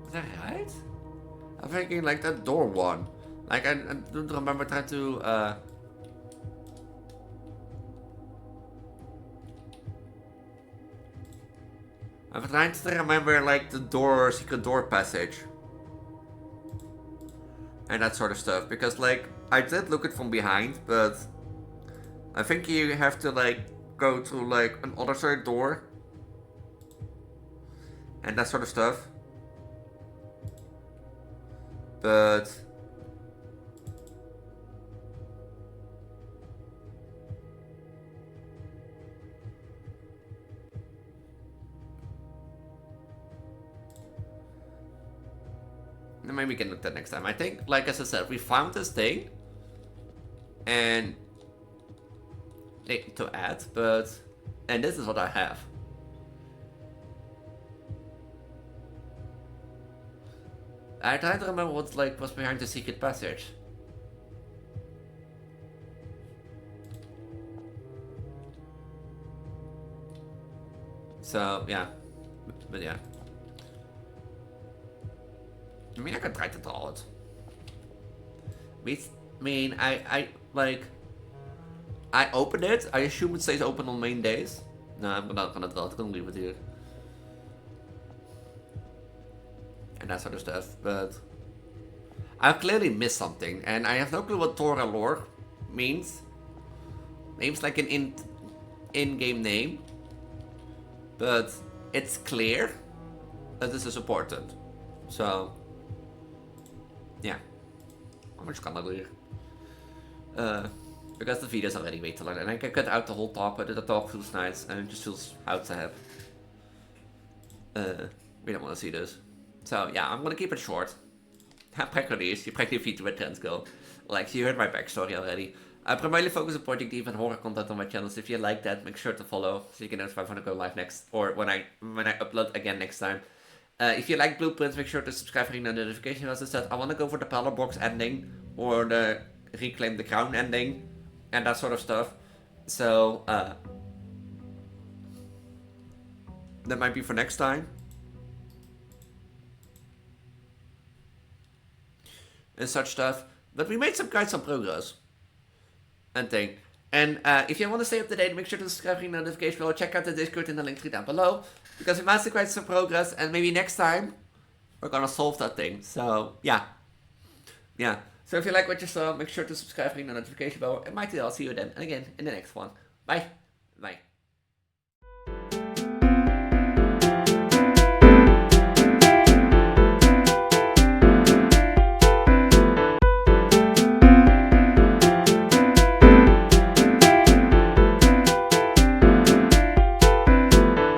Is that right? I'm thinking like that door one. Like I don't remember trying to I'm trying to remember like the door, secret door passage. And that sort of stuff. Because like I did look it from behind, but I think you have to like go to like an other side door. And that sort of stuff. But maybe we can look at that next time. I think, like as I said, we found this thing and to add, and this is what I have. I try to remember what was behind the secret passage. So yeah, but yeah. I mean, I can try to draw it. I mean, I opened it. I assume it stays open on main days. No, I'm not gonna draw it. I'm gonna leave it here. And that sort of stuff, but I've clearly missed something, and I have no clue what Torah lore means. Name's like an in-game name, but it's clear that this is important. So, yeah, I'm just gonna leave. Because the video is already way too long, and I can cut out the whole talk, but the talk feels nice, and it just feels out to have. We don't want to see this. So yeah, I'm gonna keep it short. Preggo Elise, you Preggo Vtuber Transgender. Like, you heard my backstory already. I primarily focus on project deep and horror content on my channels. If you like that, make sure to follow so you can notify when I go live next, or when I upload again next time. If you like blueprints, make sure to subscribe and ring the notification. As I said, I want to go for the Power Box ending or the Reclaim the Crown ending and that sort of stuff. So that might be for next time. And such stuff, but we made some progress and thing. And if you want to stay up to date, make sure to subscribe and ring the notification bell. Check out the Discord in the link tree down below, because we made quite some progress, and maybe next time we're gonna solve that thing. So yeah. So if you like what you saw, make sure to subscribe and ring the notification bell. And I'll see you then and again in the next one. Bye. like